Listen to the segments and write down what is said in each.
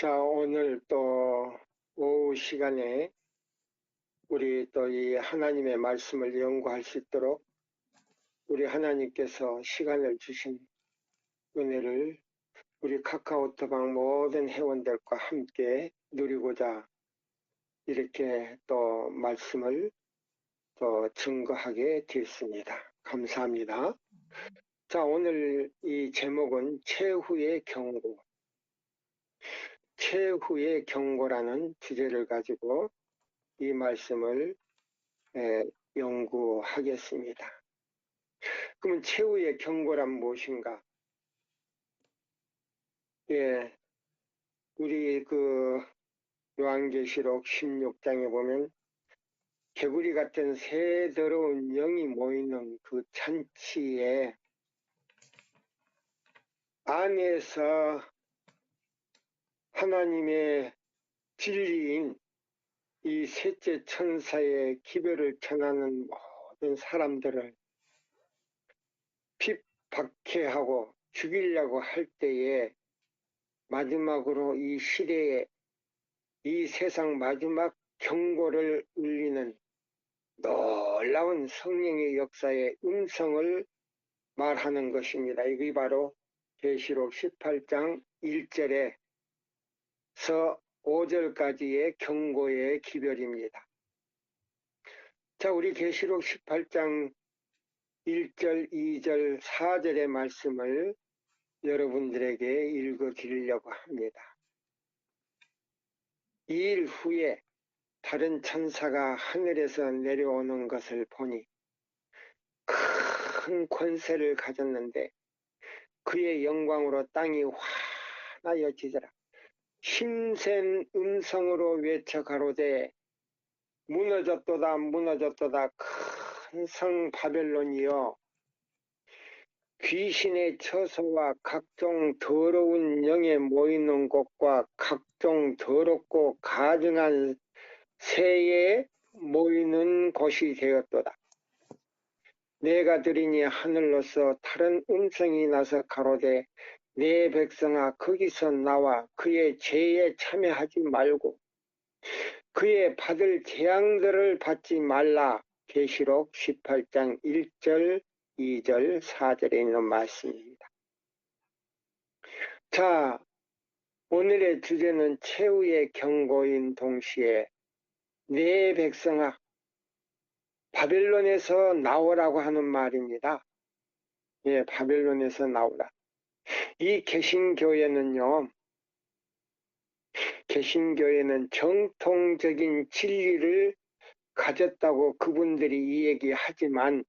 자, 오늘 또 오후 시간에 우리 또 이 하나님의 말씀을 연구할 수 있도록 우리 하나님께서 시간을 주신 은혜를 우리 카카오톡방 모든 회원들과 함께 누리고자 이렇게 또 말씀을 또 증거하게 되었습니다. 감사합니다. 자, 오늘 이 제목은 최후의 경고, 최후의 경고라는 주제를 가지고 이 말씀을 연구하겠습니다. 그러면 최후의 경고란 무엇인가? 예, 우리 요한계시록 16장에 보면 개구리 같은 새 더러운 영이 모이는 그 잔치에 안에서 하나님의 진리인 이 셋째 천사의 기별을 전하는 모든 사람들을 핍박해하고 죽이려고 할 때에 마지막으로 이 시대에 이 세상 마지막 경고를 울리는 놀라운 성령의 역사의 음성을 말하는 것입니다. 이게 바로 계시록 18장 1절에서 5절까지의 경고의 기별입니다. 자, 우리 계시록 18장 1절, 2절, 4절의 말씀을 여러분들에게 읽어드리려고 합니다. 2일 후에 다른 천사가 하늘에서 내려오는 것을 보니 큰 권세를 가졌는데 그의 영광으로 땅이 환하여 지더라. 힘센 음성으로 외쳐 가로되 무너졌도다 무너졌도다 큰 성 바벨론이여 귀신의 처소와 각종 더러운 영에 모이는 곳과 각종 더럽고 가증한 새에 모이는 곳이 되었도다. 내가 들으니 하늘로서 다른 음성이 나서 가로되 내 백성아 거기서 나와 그의 죄에 참여하지 말고 그의 받을 재앙들을 받지 말라. 계시록 18장 1절 2절 4절에 있는 말씀입니다. 자, 오늘의 주제는 최후의 경고인 동시에 내 백성아 바벨론에서 나오라고 하는 말입니다. 예, 바벨론에서 나오라. 이 개신교회는 정통적인 진리를 가졌다고 그분들이 이야기하지만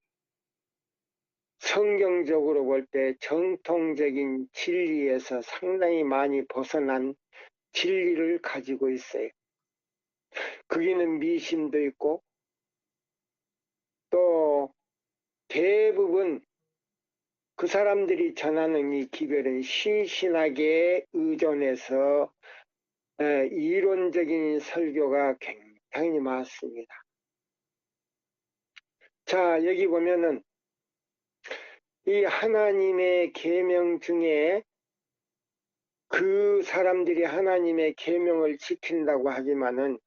성경적으로 볼 때 정통적인 진리에서 상당히 많이 벗어난 진리를 가지고 있어요. 거기는 미신도 있고 또 대부분 그 사람들이 전하는 이 기별은 신신하게 의존해서 이론적인 설교가 굉장히 많습니다. 자, 여기 보면은 이 하나님의 계명 중에 그 사람들이 하나님의 계명을 지킨다고 하지만은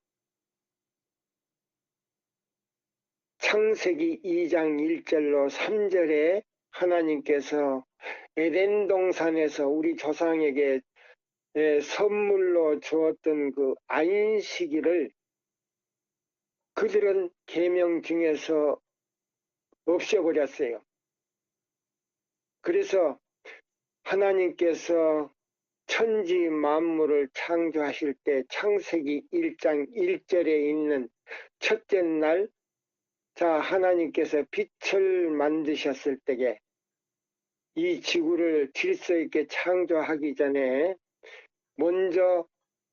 창세기 2장 1절로 3절에 하나님께서 에덴 동산에서 우리 조상에게 선물로 주었던 그 안식일을 그들은 계명 중에서 없애버렸어요. 그래서 하나님께서 천지 만물을 창조하실 때 창세기 1장 1절에 있는 첫째 날, 자, 하나님께서 빛을 만드셨을 때에 이 지구를 질서 있게 창조하기 전에 먼저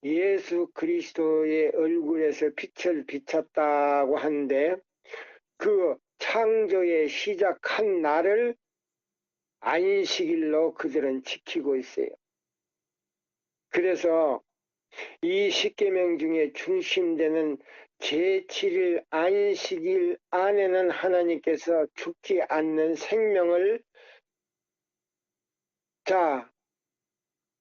예수 그리스도의 얼굴에서 빛을 비쳤다고 하는데 그 창조의 시작한 날을 안식일로 그들은 지키고 있어요. 그래서 이 십계명 중에 중심되는 제7일 안식일 안에는 하나님께서 죽지 않는 생명을 자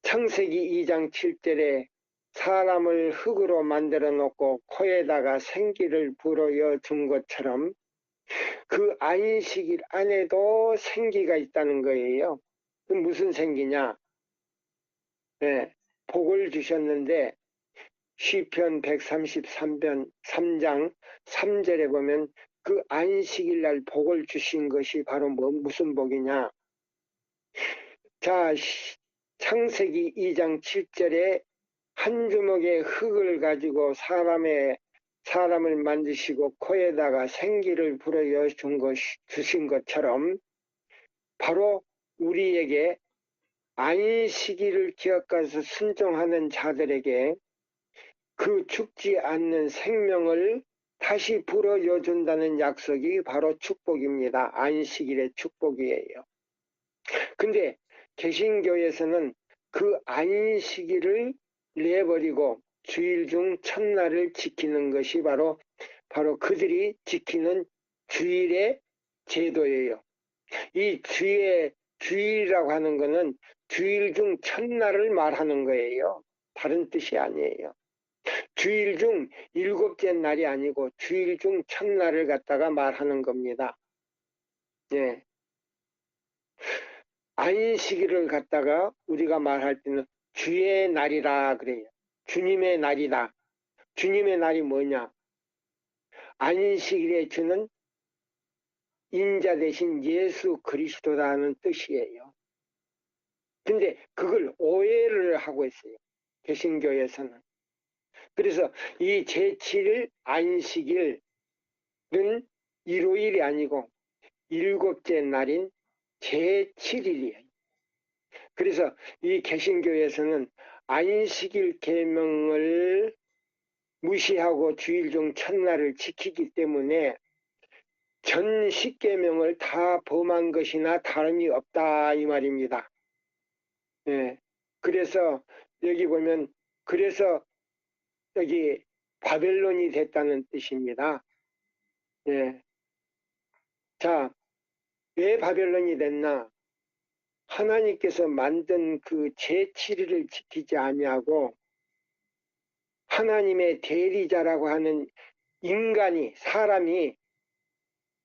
창세기 2장 7절에 사람을 흙으로 만들어 놓고 코에다가 생기를 불어여 준 것처럼 그 안식일 안에도 생기가 있다는 거예요. 그 무슨 생기냐? 네, 복을 주셨는데 시편 133편 3장 3절에 보면 그 안식일 날 복을 주신 것이 바로 무슨 복이냐? 자, 창세기 2장 7절에 한 주먹의 흙을 가지고 사람을 만드시고 코에다가 생기를 불어여 주신 것처럼 바로 우리에게 안식일을 기억해서 순종하는 자들에게 그 죽지 않는 생명을 다시 불어여 준다는 약속이 바로 축복입니다. 안식일의 축복이에요. 근데 개신교에서는 그 안식일을 내버리고 주일 중 첫날을 지키는 것이 바로 그들이 지키는 주일의 제도예요. 이 주일이라고 하는 것은 주일 중 첫날을 말하는 거예요. 다른 뜻이 아니에요. 주일 중 일곱째 날이 아니고 주일 중 첫날을 갖다가 말하는 겁니다. 예. 안식일을 갖다가 우리가 말할 때는 주의 날이라 그래요. 주님의 날이다. 주님의 날이 뭐냐? 안식일의 주는 인자 대신 예수 그리스도라는 뜻이에요. 근데 그걸 오해를 하고 있어요. 개신교에서는. 그래서 이 제7일 안식일은 일요일이 아니고 일곱째 날인 제7일이에요. 그래서 이 개신교에서는 안식일 계명을 무시하고 주일 중 첫날을 지키기 때문에 전 10계명을 다 범한 것이나 다름이 없다 이 말입니다. 예. 그래서 여기 보면 그래서 여기 바벨론이 됐다는 뜻입니다. 예. 자, 왜 바벨론이 됐나? 하나님께서 만든 그 제7일을 지키지 아니하고 하나님의 대리자라고 하는 사람이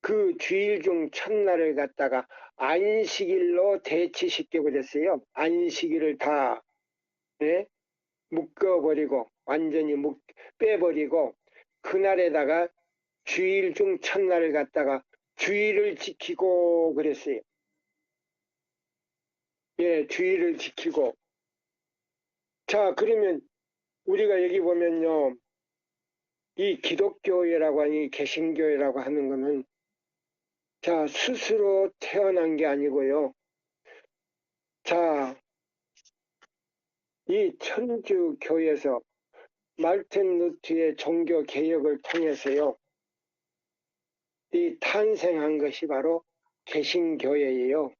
그 주일 중 첫날을 갖다가 안식일로 대치시켜 버렸어요. 안식일을 다 묶어버리고 완전히 빼버리고 그날에다가 주일 중 첫날을 갖다가 주일을 지키고 그랬어요. 예, 주일을 지키고. 자, 그러면 우리가 여기 보면요. 이 기독교회라고 하니 개신교회라고 하는 거는 자, 스스로 태어난 게 아니고요. 자, 이 천주교에서 말틴 루트의 종교 개혁을 통해서요. 이 탄생한 것이 바로 개신교회예요.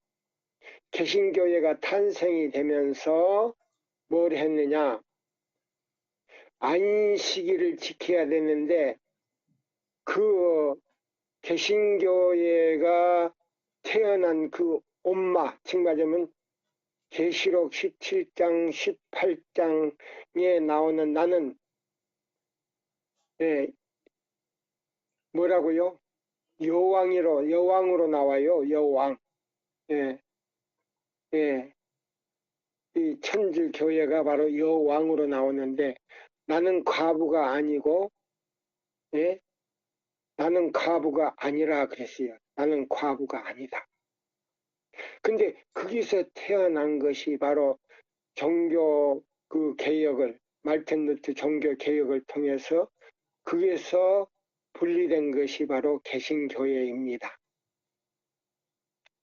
개신교회가 탄생이 되면서 뭘 했느냐? 안식일을 지켜야 되는데 그 개신교회가 태어난 그 엄마, 즉 말하면 계시록 17장, 18장에 나오는 나는 뭐라고요? 여왕으로 나와요. 여왕. 예, 예. 이 천주 교회가 바로 여왕으로 나오는데 나는 과부가 아니고, 예? 나는 과부가 아니라 그랬어요. 나는 과부가 아니다. 근데 거기서 태어난 것이 바로 종교 그 개혁을, 말틴 루트 종교 개혁을 통해서 거기에서 분리된 것이 바로 개신교회입니다.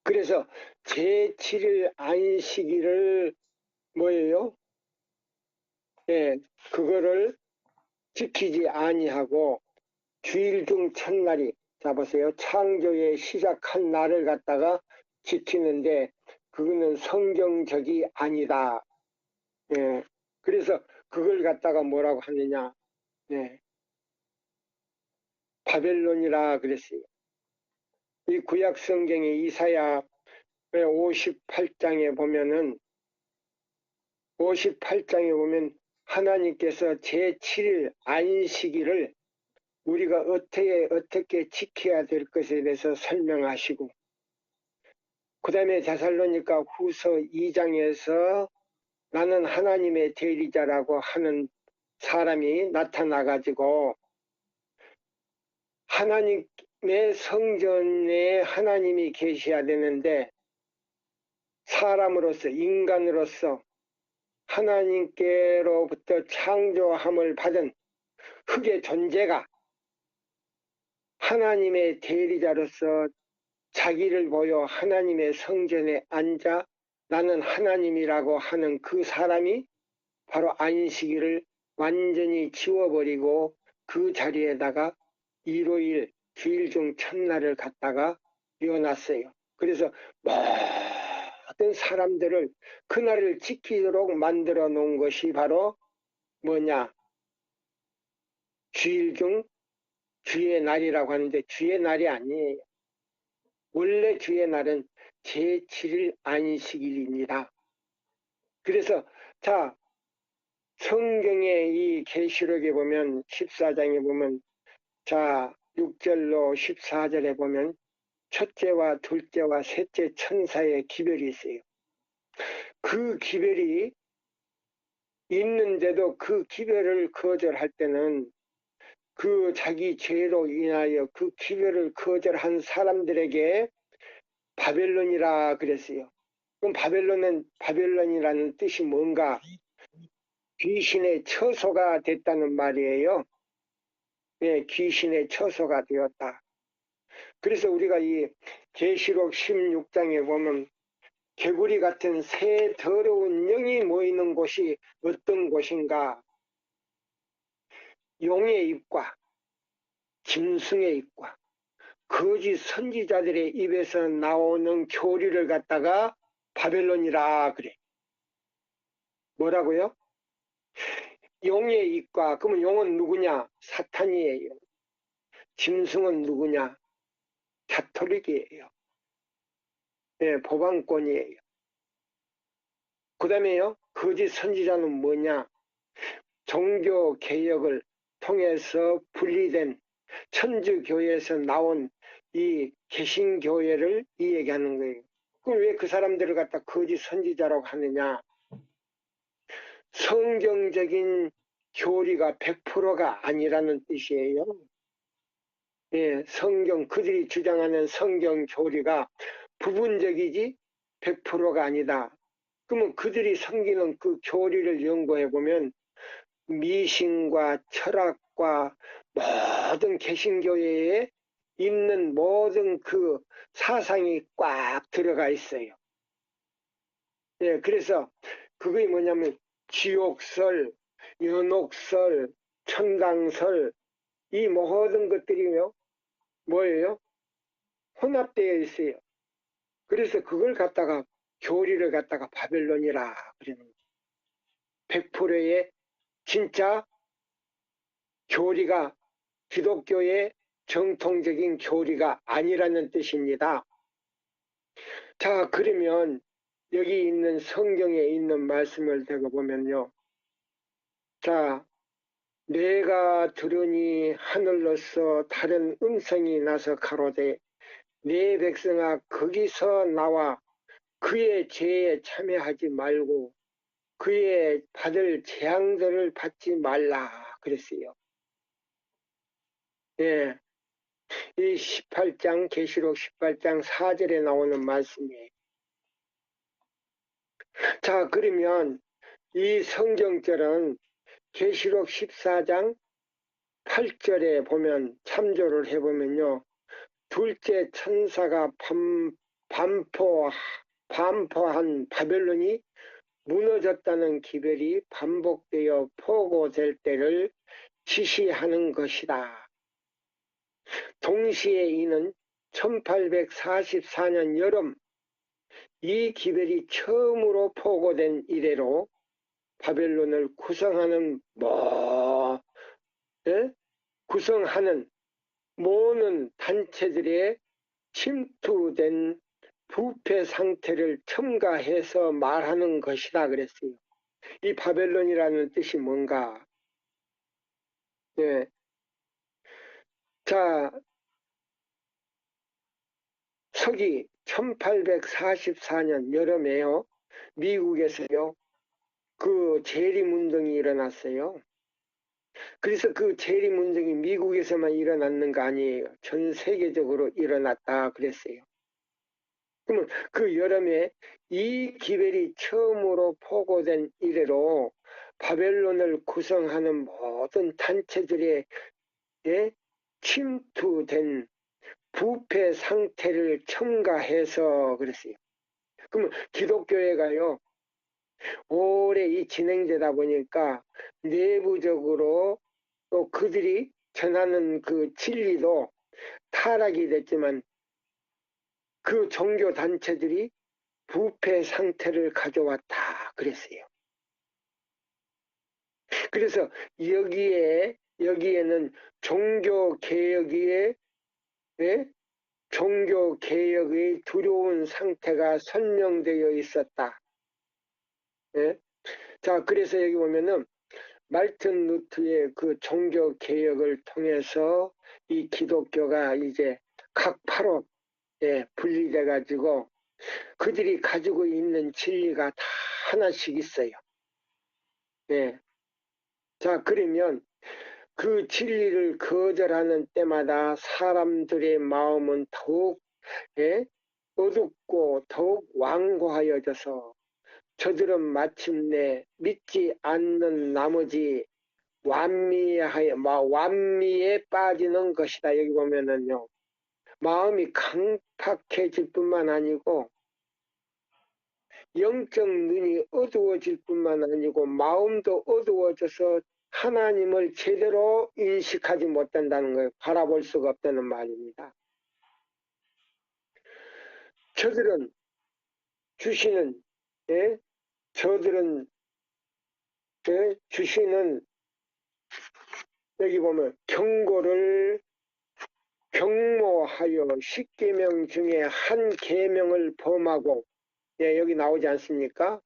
그래서 제7일 안식일을 뭐예요? 예, 그거를 지키지 아니하고 주일 중 첫날이 자 보세요. 창조의 시작한 날을 갖다가 지키는데 그거는 성경적이 아니다. 예, 그래서 그걸 갖다가 뭐라고 하느냐? 예, 바벨론이라 그랬어요. 이 구약 성경의 이사야 58장에 보면은 58장에 보면 하나님께서 제7일 안식일을 우리가 어떻게 지켜야 될 것에 대해서 설명하시고, 그 다음에 데살로니가 후서 2장에서 나는 하나님의 대리자라고 하는 사람이 나타나가지고 하나님의 성전에 하나님이 계셔야 되는데 사람으로서 인간으로서 하나님께로부터 창조함을 받은 흙의 존재가 하나님의 대리자로서 자기를 보여 하나님의 성전에 앉아 나는 하나님이라고 하는 그 사람이 바로 안식일을 완전히 지워버리고 그 자리에다가 일요일 주일 중 첫날을 갖다가 이어놨어요. 그래서 모든 사람들을 그날을 지키도록 만들어 놓은 것이 바로 뭐냐? 주일 중 주의 날이라고 하는데 주의 날이 아니에요. 원래 주의 날은 제7일 안식일입니다. 그래서 자, 성경의 이 계시록에 보면 14장에 보면 자 6절로 14절에 보면 첫째와 둘째와 셋째 천사의 기별이 있어요. 그 기별이 있는데도 그 기별을 거절할 때는 그 자기 죄로 인하여 그 기별을 거절한 사람들에게 바벨론이라 그랬어요. 그럼 바벨론이라는 뜻이 뭔가? 귀신의 처소가 됐다는 말이에요. 예, 귀신의 처소가 되었다. 그래서 우리가 이 계시록 16장에 보면 개구리 같은 새 더러운 영이 모이는 곳이 어떤 곳인가? 용의 입과 짐승의 입과 거짓 선지자들의 입에서 나오는 교리를 갖다가 바벨론이라 그래. 뭐라고요? 용의 입과, 그러면 용은 누구냐? 사탄이에요. 짐승은 누구냐? 가톨릭이에요. 예, 보방권이에요. 그 다음에요, 거짓 선지자는 뭐냐? 종교 개혁을 통해서 분리된 천주교회에서 나온 이 개신교회를 이 얘기하는 거예요. 그럼 왜 그 사람들을 갖다 거짓 선지자라고 하느냐? 성경적인 교리가 100%가 아니라는 뜻이에요. 예, 그들이 주장하는 성경 교리가 부분적이지 100%가 아니다. 그러면 그들이 섬기는 그 교리를 연구해 보면 미신과 철학과 모든 개신교회에 있는 모든 그 사상이 꽉 들어가 있어요. 예, 그래서 그게 뭐냐면 지옥설, 연옥설, 천당설, 이 모든 것들이요 뭐예요? 혼합되어 있어요. 그래서 그걸 갖다가 교리를 갖다가 바벨론이라 그러는 거예요. 100%의 진짜 교리가 기독교의 정통적인 교리가 아니라는 뜻입니다. 자, 그러면 여기 있는 성경에 있는 말씀을 대고 보면요. 자, 내가 들으니 하늘로서 다른 음성이 나서 가로되 내 백성아 거기서 나와 그의 죄에 참여하지 말고 그의 받을 재앙들을 받지 말라 그랬어요. 예, 이 18장 계시록 18장 4절에 나오는 말씀이에요. 자, 그러면 이 성경절은 계시록 14장 8절에 보면 참조를 해보면요. 둘째 천사가 반포한 바벨론이 무너졌다는 기별이 반복되어 포고될 때를 지시하는 것이다. 동시에 이는 1844년 여름 이 기별이 처음으로 포고된 이래로 바벨론을 구성하는 모든 단체들의 침투된 부패 상태를 첨가해서 말하는 것이다 그랬어요. 이 바벨론이라는 뜻이 뭔가? 예. 자, 서기 1844년 여름에요. 미국에서요. 그 재림운동이 일어났어요. 그래서 그 재림운동이 미국에서만 일어났는 거 아니에요. 전 세계적으로 일어났다 그랬어요. 그러면 그 여름에 이 기별이 처음으로 포고된 이래로 바벨론을 구성하는 모든 단체들의 침투된 부패 상태를 첨가해서 그랬어요. 그러면 기독교회가요, 오래 이 진행되다 보니까 내부적으로 또 그들이 전하는 그 진리도 타락이 됐지만 그 종교 단체들이 부패 상태를 가져왔다 그랬어요. 그래서 여기에는 종교 개혁의 두려운 상태가 설명되어 있었다. 예? 자, 그래서 여기 보면은 말튼 루트의 그 종교 개혁을 통해서 이 기독교가 이제 각파로 분리돼 가지고 그들이 가지고 있는 진리가 다 하나씩 있어요. 예. 자, 그러면 그 진리를 거절하는 때마다 사람들의 마음은 더욱 어둡고 더욱 완고하여져서 저들은 마침내 믿지 않는 나머지 완미에 빠지는 것이다. 여기 보면은요, 마음이 강팍해질 뿐만 아니고 영적 눈이 어두워질 뿐만 아니고 마음도 어두워져서 하나님을 제대로 인식하지 못한다는 거예요. 바라볼 수가 없다는 말입니다. 저들은 주시는 저들은 주시는 여기 보면 경고를 경모하여 10계명 중에 한 계명을 범하고 여기 나오지 않습니까?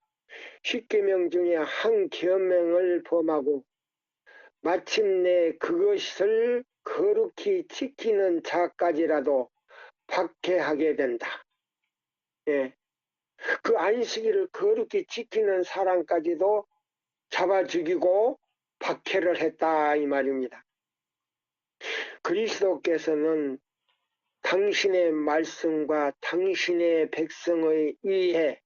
10계명 중에 한 계명을 범하고 마침내 그것을 거룩히 지키는 자까지라도 박해하게 된다. 예. 그 안식일을 거룩히 지키는 사람까지도 잡아 죽이고 박해를 했다 이 말입니다. 그리스도께서는 당신의 말씀과 당신의 백성의 위에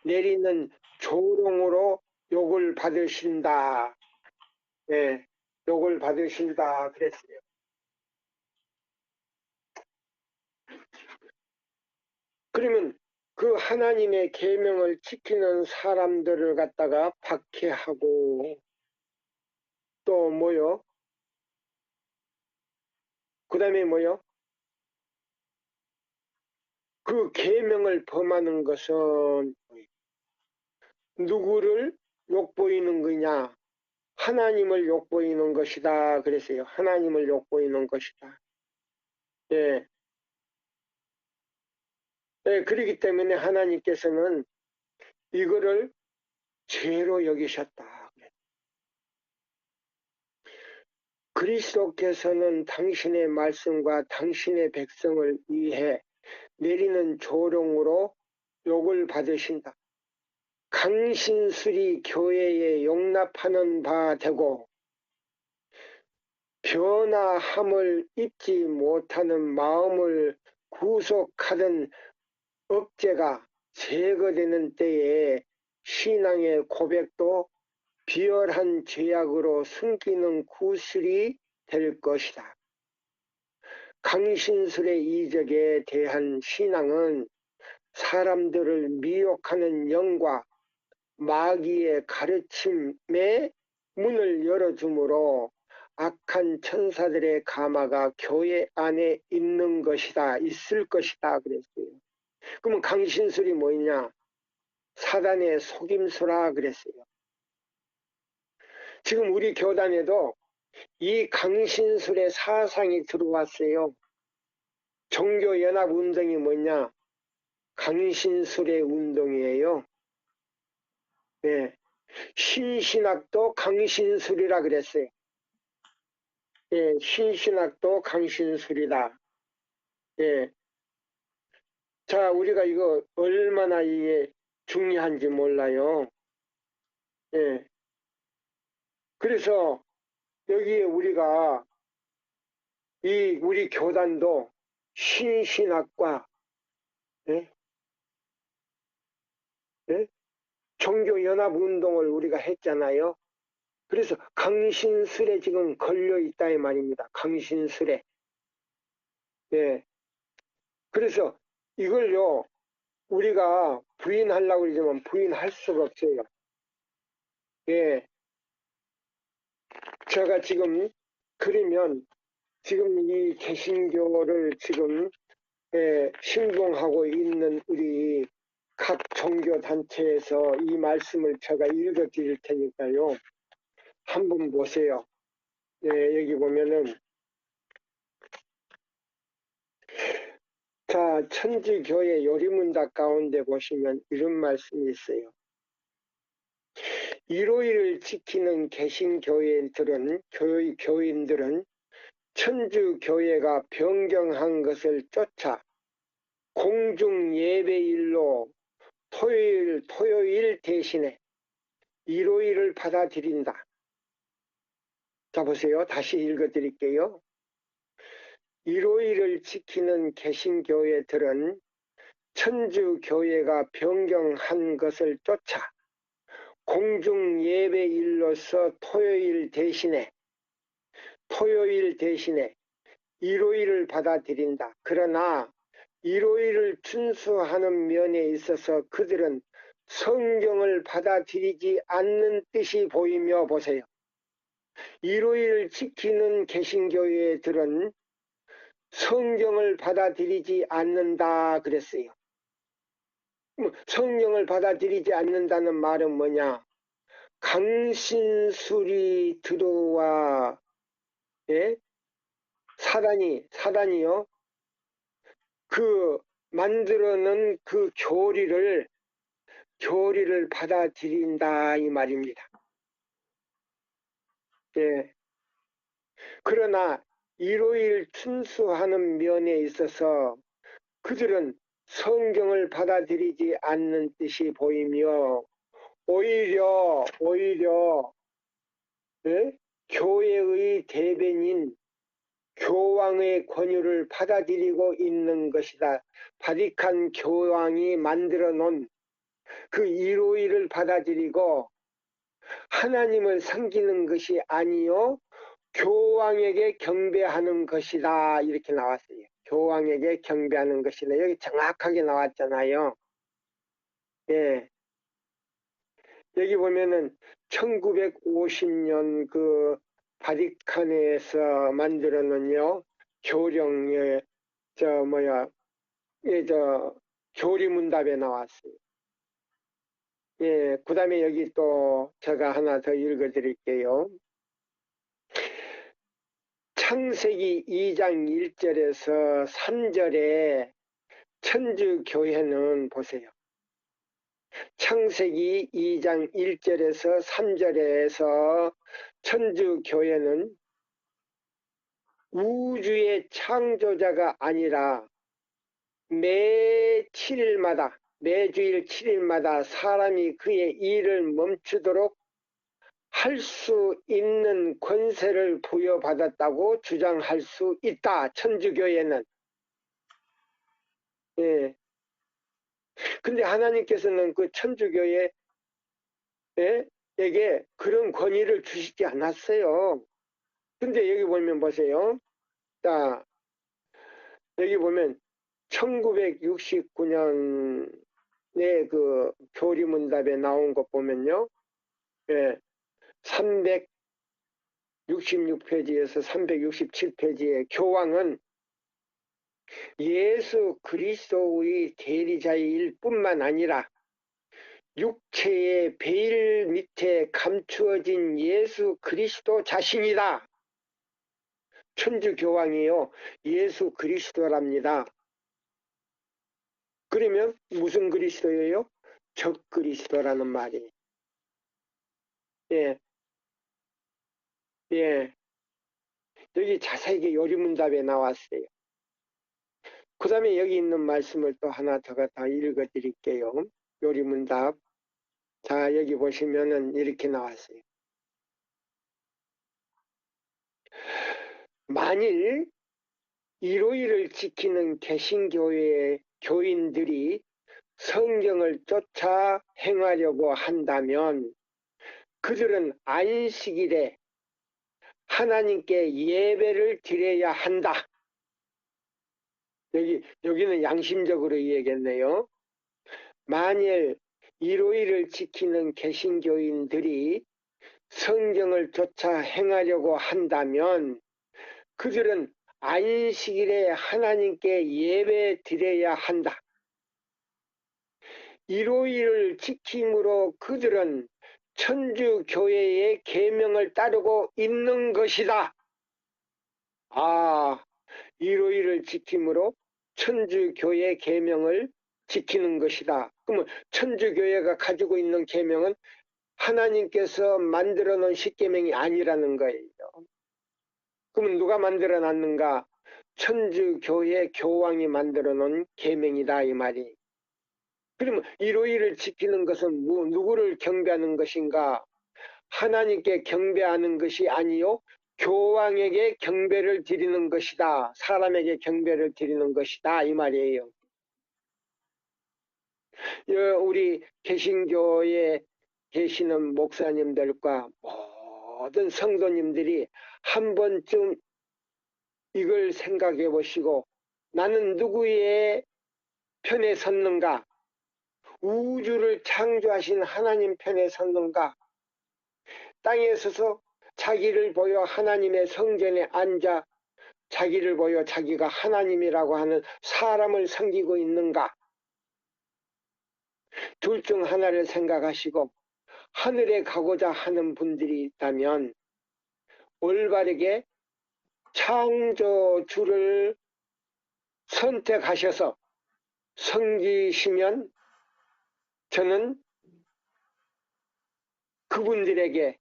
내리는 조롱으로 욕을 받으신다. 예, 욕을 받으신다 그랬어요. 그러면 그 하나님의 계명을 지키는 사람들을 갖다가 박해하고 또 뭐요? 그 다음에 뭐요? 그 계명을 범하는 것은 누구를 욕보이는 거냐? 하나님을 욕보이는 것이다 그랬어요. 하나님을 욕보이는 것이다. 예. 예, 그렇기 때문에 하나님께서는 이거를 죄로 여기셨다. 그리스도께서는 당신의 말씀과 당신의 백성을 위해 내리는 조롱으로 욕을 받으신다. 강신술이 교회에 용납하는 바 되고 변화함을 입지 못하는 마음을 구속하던 억제가 제거되는 때에 신앙의 고백도 비열한 죄악으로 숨기는 구슬이 될 것이다. 강신술의 이적에 대한 신앙은 사람들을 미혹하는 영과 마귀의 가르침에 문을 열어주므로 악한 천사들의 가마가 교회 안에 있는 것이다, 있을 것이다 그랬어요. 그러면 강신술이 뭐냐? 사단의 속임수라 그랬어요. 지금 우리 교단에도 이 강신술의 사상이 들어왔어요. 종교연합운동이 뭐냐? 강신술의 운동이에요. 예. 신신학도 강신술이라 그랬어요. 예, 신신학도 강신술이다. 예. 자, 우리가 이거 얼마나 이게 중요한지 몰라요. 예. 그래서 여기에 우리가 우리 교단도 신신학과, 예? 예? 종교연합운동을 우리가 했잖아요. 그래서 강신술에 지금 걸려 있다 이 말입니다. 강신술에. 예. 그래서 이걸요, 우리가 부인하려고 그러지만 부인할 수가 없어요. 예. 제가 지금, 그러면 지금 이 개신교를 지금 신봉하고 있는 우리 각 종교단체에서 이 말씀을 제가 읽어 드릴 테니까요. 한번 보세요. 여기 보면은, 자, 천주교회 요리문답 가운데 보시면 이런 말씀이 있어요. 일요일을 지키는 개신교회들은, 교인들은 천주교회가 변경한 것을 쫓아 공중 예배일로 토요일 대신에 일요일을 받아들인다. 자, 보세요. 다시 읽어 드릴게요. 일요일을 지키는 개신교회들은 천주교회가 변경한 것을 쫓아 공중 예배일로서 토요일 대신에 일요일을 받아들인다. 그러나 일요일을 준수하는 면에 있어서 그들은 성경을 받아들이지 않는 뜻이 보이며 보세요. 일요일을 지키는 개신교회들은 성경을 받아들이지 않는다 그랬어요. 성경을 받아들이지 않는다는 말은 뭐냐? 강신술이 들어와, 예? 사단이요. 그 만들어낸 그 교리를 받아들인다 이 말입니다. 예. 그러나 일요일 준수하는 면에 있어서 그들은 성경을 받아들이지 않는 뜻이 보이며 오히려 예? 교회의 대변인 교황의 권유를 받아들이고 있는 것이다. 바티칸 교황이 만들어 놓은 그 일요일을 받아들이고 하나님을 섬기는 것이 아니요 교황에게 경배하는 것이다. 이렇게 나왔어요. 교황에게 경배하는 것이다. 여기 정확하게 나왔잖아요. 예. 여기 보면은 1950년 그 바티칸에서 만들어 놓은요 교령의 교리문답에 나왔어요. 예, 그 다음에 여기 또 제가 하나 더 읽어 드릴게요. 창세기 2장 1절에서 3절에 천주교회는 보세요. 창세기 2장 1절에서 3절에서 천주교회는 우주의 창조자가 아니라 매주일 7일마다 사람이 그의 일을 멈추도록 할 수 있는 권세를 부여받았다고 주장할 수 있다. 천주교회는. 예. 근데 하나님께서는 그 천주교회에게 그런 권위를 주시지 않았어요. 근데 여기 보면 보세요. 자, 여기 보면 1969년에 그 교리문답에 나온 것 보면요. 예, 366페이지에서 367페이지에 교황은 예수 그리스도의 대리자일 뿐만 아니라 육체의 베일 밑에 감추어진 예수 그리스도 자신이다. 천주교황이요. 예수 그리스도랍니다. 그러면 무슨 그리스도예요? 적그리스도라는 말이에요. 예, 예. 여기 자세하게 요리문답에 나왔어요. 그 다음에 여기 있는 말씀을 또 하나 더 갖다 읽어 드릴게요. 요리문답. 자, 여기 보시면은 이렇게 나왔어요. 만일 일오일을 지키는 개신교회의 교인들이 성경을 쫓아 행하려고 한다면 그들은 안식일에 하나님께 예배를 드려야 한다. 여기는 양심적으로 이야기했네요. 만일 일오일을 지키는 개신교인들이 성경을 쫓아 행하려고 한다면 그들은 안식일에 하나님께 예배 드려야 한다. 일오일을 지킴으로 그들은 천주교회의 계명을 따르고 있는 것이다. 아, 일오일을 지킴으로 천주교회 계명을 지키는 것이다. 그러면 천주교회가 가지고 있는 계명은 하나님께서 만들어 놓은 십계명이 아니라는 거예요. 그러면 누가 만들어 놨는가? 천주교회 교황이 만들어 놓은 계명이다 이 말이. 그러면 일오일을 지키는 것은 누구를 경배하는 것인가? 하나님께 경배하는 것이 아니요 교황에게 경배를 드리는 것이다. 사람에게 경배를 드리는 것이다 이 말이에요. 우리 개신교에 계시는 목사님들과 모든 성도님들이 한 번쯤 이걸 생각해 보시고 나는 누구의 편에 섰는가? 우주를 창조하신 하나님 편에 섰는가? 땅에 서서 자기를 보여 하나님의 성전에 앉아 자기를 보여 자기가 하나님이라고 하는 사람을 섬기고 있는가? 둘 중 하나를 생각하시고 하늘에 가고자 하는 분들이 있다면 올바르게 창조주를 선택하셔서 섬기시면 저는 그분들에게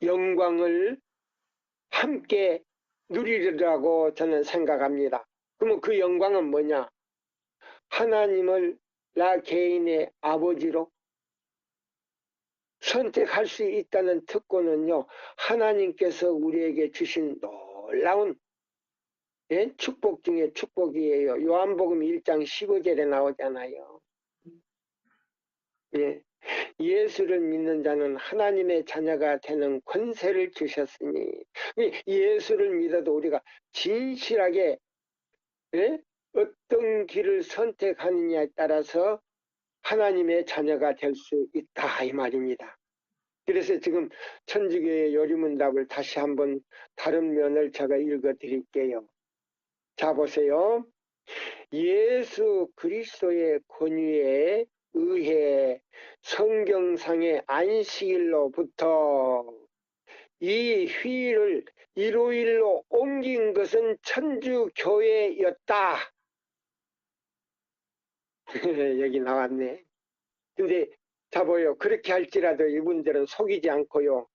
영광을 함께 누리리라고 저는 생각합니다. 그러면 그 영광은 뭐냐? 하나님을 나 개인의 아버지로 선택할 수 있다는 특권은요, 하나님께서 우리에게 주신 놀라운 축복 중에 축복이에요. 요한복음 1장 15절에 나오잖아요. 예. 예수를 믿는 자는 하나님의 자녀가 되는 권세를 주셨으니 예수를 믿어도 우리가 진실하게 어떤 길을 선택하느냐에 따라서 하나님의 자녀가 될 수 있다 이 말입니다. 그래서 지금 천주교의 요리문답을 다시 한번 다른 면을 제가 읽어 드릴게요. 자 보세요. 예수 그리스도의 권위에 의해 성경상의 안식일로부터 이 휴일을 일요일로 옮긴 것은 천주교회였다. 여기 나왔네. 근데 자 보여. 그렇게 할지라도 이분들은 속이지 않고요.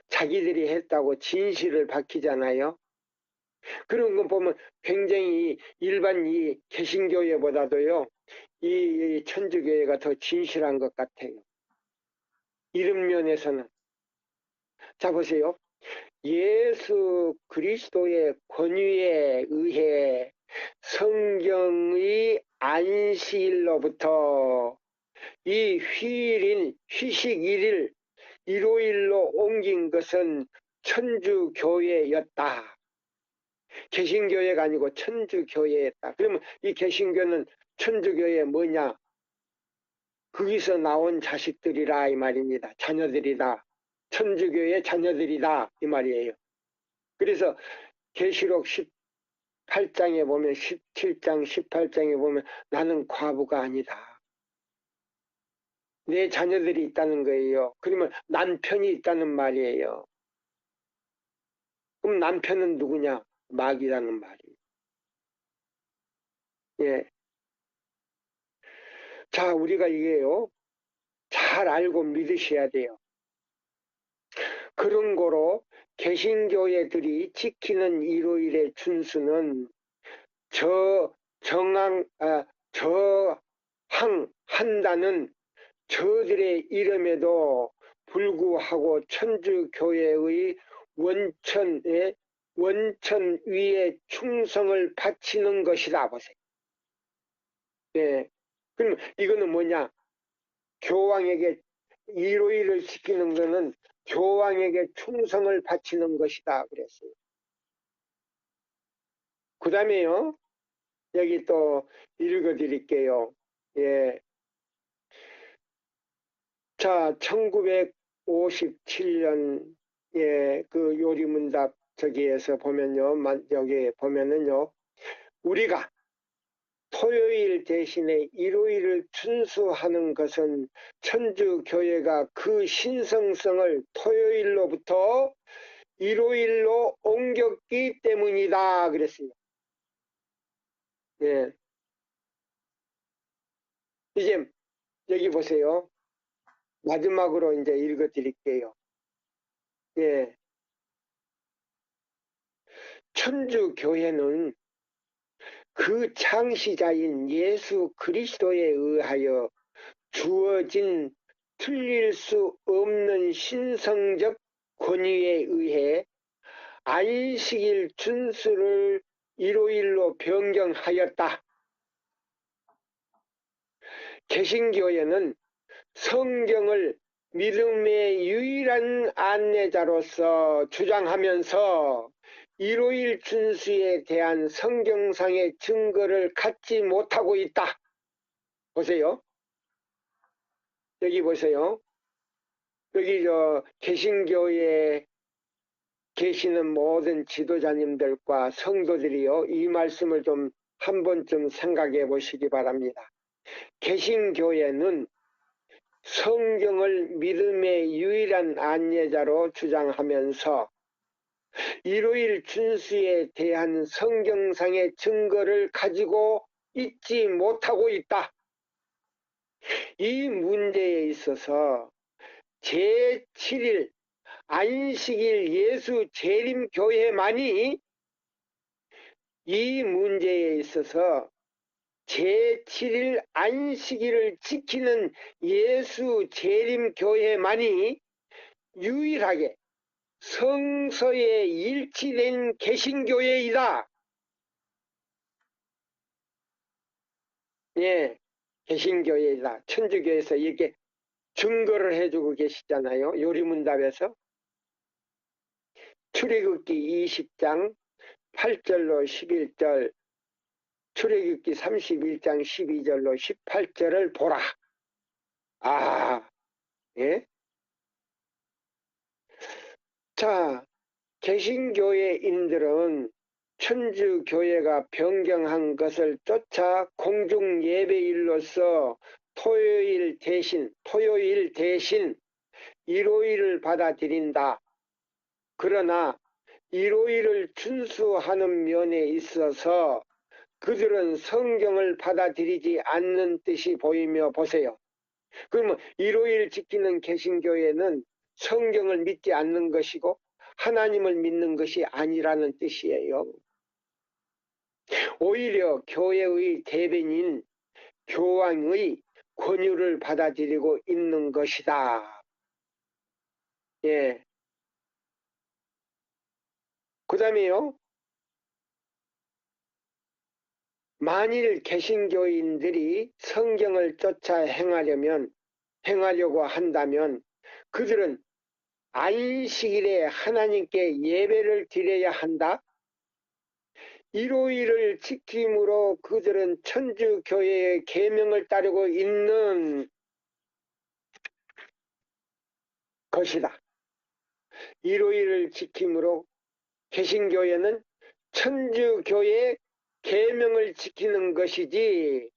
자기들이 했다고 진실을 밝히잖아요. 그런 거 보면 굉장히 일반 이 개신교회보다도요. 이 천주교회가 더 진실한 것 같아요. 이런 면에서는. 자 보세요. 예수 그리스도의 권위에 의해 성경의 안식일로부터 이 휴일인 휴식일을 일요일로 옮긴 것은 천주교회였다. 개신교회가 아니고 천주교회였다. 그러면 이 개신교는 천주교회 뭐냐? 거기서 나온 자식들이라 이 말입니다. 자녀들이다. 천주교의 자녀들이다 이 말이에요. 그래서 계시록 18장에 보면 17장 18장에 보면 나는 과부가 아니다. 내 자녀들이 있다는 거예요. 그러면 남편이 있다는 말이에요. 그럼 남편은 누구냐? 마귀라는 말이에요. 예. 자, 우리가 이게요. 잘 잘 알고 믿으셔야 돼요. 그런 거로 개신교회들이 지키는 일요일의 준수는 저항한다는 저들의 이름에도 불구하고 천주교회의 원천 위에 충성을 바치는 것이다. 보세요. 네. 그럼 이거는 뭐냐? 교황에게 일요일을 지키는 것은 교황에게 충성을 바치는 것이다. 그랬어요. 그 다음에요. 여기 또 읽어드릴게요. 예. 자, 1957년, 예, 그 요리문답 저기에서 보면요. 여기 보면은요. 우리가 토요일 대신에 일요일을 준수하는 것은 천주교회가 그 신성성을 토요일로부터 일요일로 옮겼기 때문이다. 그랬어요. 예. 이제 여기 보세요. 마지막으로 이제 읽어 드릴게요. 예. 천주교회는 그 창시자인 예수 그리스도에 의하여 주어진 틀릴 수 없는 신성적 권위에 의해 안식일 준수를 일요일로 변경하였다. 개신교회는 성경을 믿음의 유일한 안내자로서 주장하면서 일요일 준수에 대한 성경상의 증거를 갖지 못하고 있다. 보세요. 여기 보세요. 여기 개신교회에 계시는 모든 지도자님들과 성도들이요. 이 말씀을 좀 한 번쯤 생각해 보시기 바랍니다. 개신교회는 성경을 믿음의 유일한 안내자로 주장하면서 일요일 준수에 대한 성경상의 증거를 가지고 있지 못하고 있다. 이 문제에 있어서 제7일 안식일 예수 재림교회만이 이 문제에 있어서 제7일 안식일을 지키는 예수 재림교회만이 유일하게 성서에 일치된 개신교회이다. 예, 개신교회이다. 천주교에서 이렇게 증거를 해주고 계시잖아요. 요리문답에서. 출애굽기 20장 8절로 11절, 출애굽기 31장 12절로 18절을 보라. 아, 예? 자, 개신교회인들은 천주교회가 변경한 것을 쫓아 공중예배일로서 토요일 대신 일요일을 받아들인다. 그러나 일요일을 준수하는 면에 있어서 그들은 성경을 받아들이지 않는 뜻이 보이며 보세요. 그러면 일요일 지키는 개신교회는 성경을 믿지 않는 것이고 하나님을 믿는 것이 아니라는 뜻이에요. 오히려 교회의 대변인 교황의 권유를 받아들이고 있는 것이다. 예. 그 다음에요. 만일 개신교인들이 성경을 쫓아 행하려고 한다면 그들은 안식일에 하나님께 예배를 드려야 한다. 일요일을 지킴으로 그들은 천주교회의 계명을 따르고 있는 것이다. 일요일을 지킴으로 개신교회는 천주교회의 계명을 지키는 것이지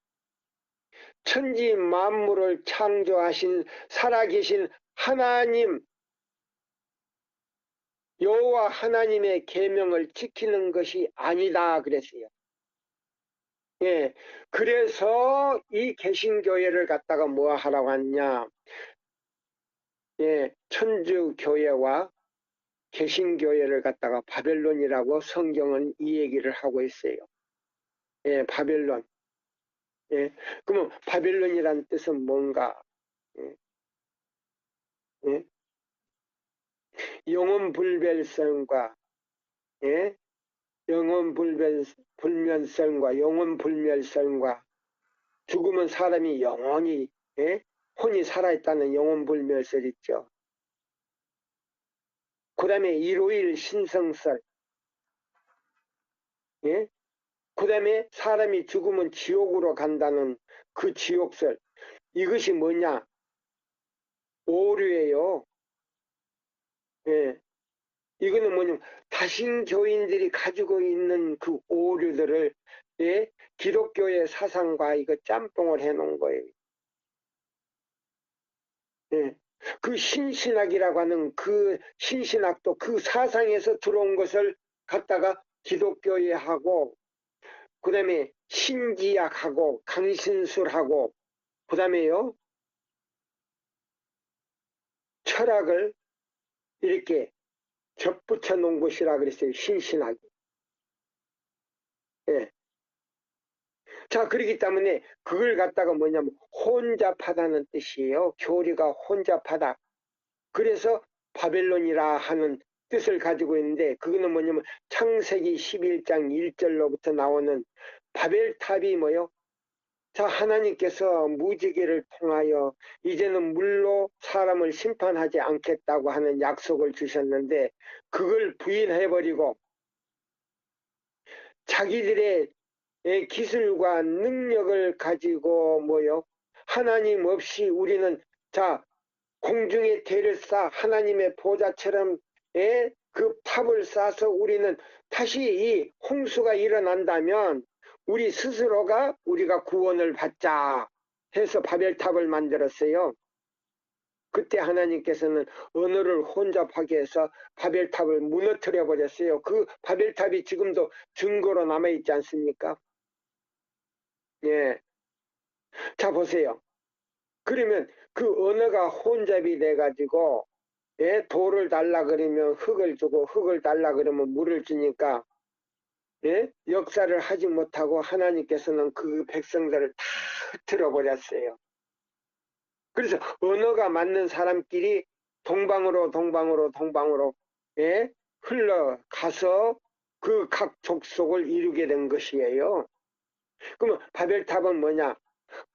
천지 만물을 창조하신 살아계신 하나님 여호와 하나님의 계명을 지키는 것이 아니다 그랬어요. 예, 그래서 이 개신교회를 갖다가 뭐 하라고 하냐? 예, 천주교회와 개신교회를 갖다가 바벨론이라고 성경은 이 얘기를 하고 있어요. 예, 바벨론. 예, 그러면 바벨론이란 뜻은 뭔가? 예, 예? 영혼불멸성과, 예? 영혼불멸성과 영혼불멸성과 죽으면 사람이 영원히, 예? 혼이 살아있다는 영혼불멸설 있죠. 그 다음에 일요일 신성설, 예? 그 다음에 사람이 죽으면 지옥으로 간다는 그 지옥설. 이것이 뭐냐? 오류예요. 예. 이거는 뭐냐면 다신교인들이 가지고 있는 그 오류들을, 예? 기독교의 사상과 이거 짬뽕을 해놓은 거예요. 예. 그 신신학이라고 하는 그 신신학도 그 사상에서 들어온 것을 갖다가 기독교에 하고, 그 다음에 신기약하고 강신술하고, 그 다음에요 철학을 이렇게 접붙여 놓은 것이라 그랬어요. 신신학이. 예. 자, 그렇기 때문에 그걸 갖다가 뭐냐면 혼잡하다는 뜻이에요. 교리가 혼잡하다. 그래서 바벨론이라 하는 뜻을 가지고 있는데, 그거는 뭐냐면 창세기 11장 1절로부터 나오는 바벨탑이 뭐요? 자, 하나님께서 무지개를 통하여 이제는 물로 사람을 심판하지 않겠다고 하는 약속을 주셨는데, 그걸 부인해버리고 자기들의 기술과 능력을 가지고 뭐요? 하나님 없이 우리는 자 공중에 대를 쌓아 하나님의 보좌처럼 그 탑을 쌓아서 우리는 다시 이 홍수가 일어난다면 우리 스스로가 우리가 구원을 받자 해서 바벨탑을 만들었어요. 그때 하나님께서는 언어를 혼잡하게 해서 바벨탑을 무너뜨려 버렸어요. 그 바벨탑이 지금도 증거로 남아있지 않습니까? 예. 자, 보세요. 그러면 그 언어가 혼잡이 돼가지고, 예, 돌을 달라 그러면 흙을 주고, 흙을 달라 그러면 물을 주니까, 예, 역사를 하지 못하고 하나님께서는 그 백성들을 다 흩트려 버렸어요. 그래서 언어가 맞는 사람끼리 동방으로, 예, 흘러가서 그 각 족속을 이루게 된 것이에요. 그러면 바벨탑은 뭐냐?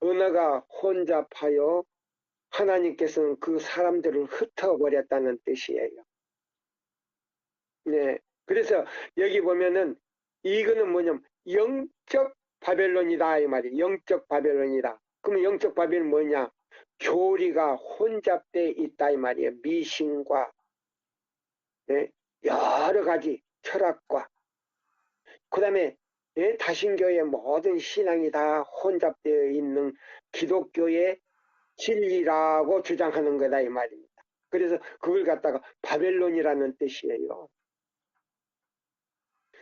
언어가 혼잡하여 하나님께서는 그 사람들을 흩어버렸다는 뜻이에요. 네. 그래서 여기 보면은 이거는 뭐냐면 영적 바벨론이다 이 말이에요. 영적 바벨론이다. 그러면 영적 바벨론은 뭐냐? 교리가 혼잡돼 있다 이 말이에요. 미신과, 네? 여러 가지 철학과 그 다음에, 예? 다신교의 모든 신앙이 다 혼잡되어 있는 기독교의 진리라고 주장하는 거다 이 말입니다. 그래서 그걸 갖다가 바벨론이라는 뜻이에요.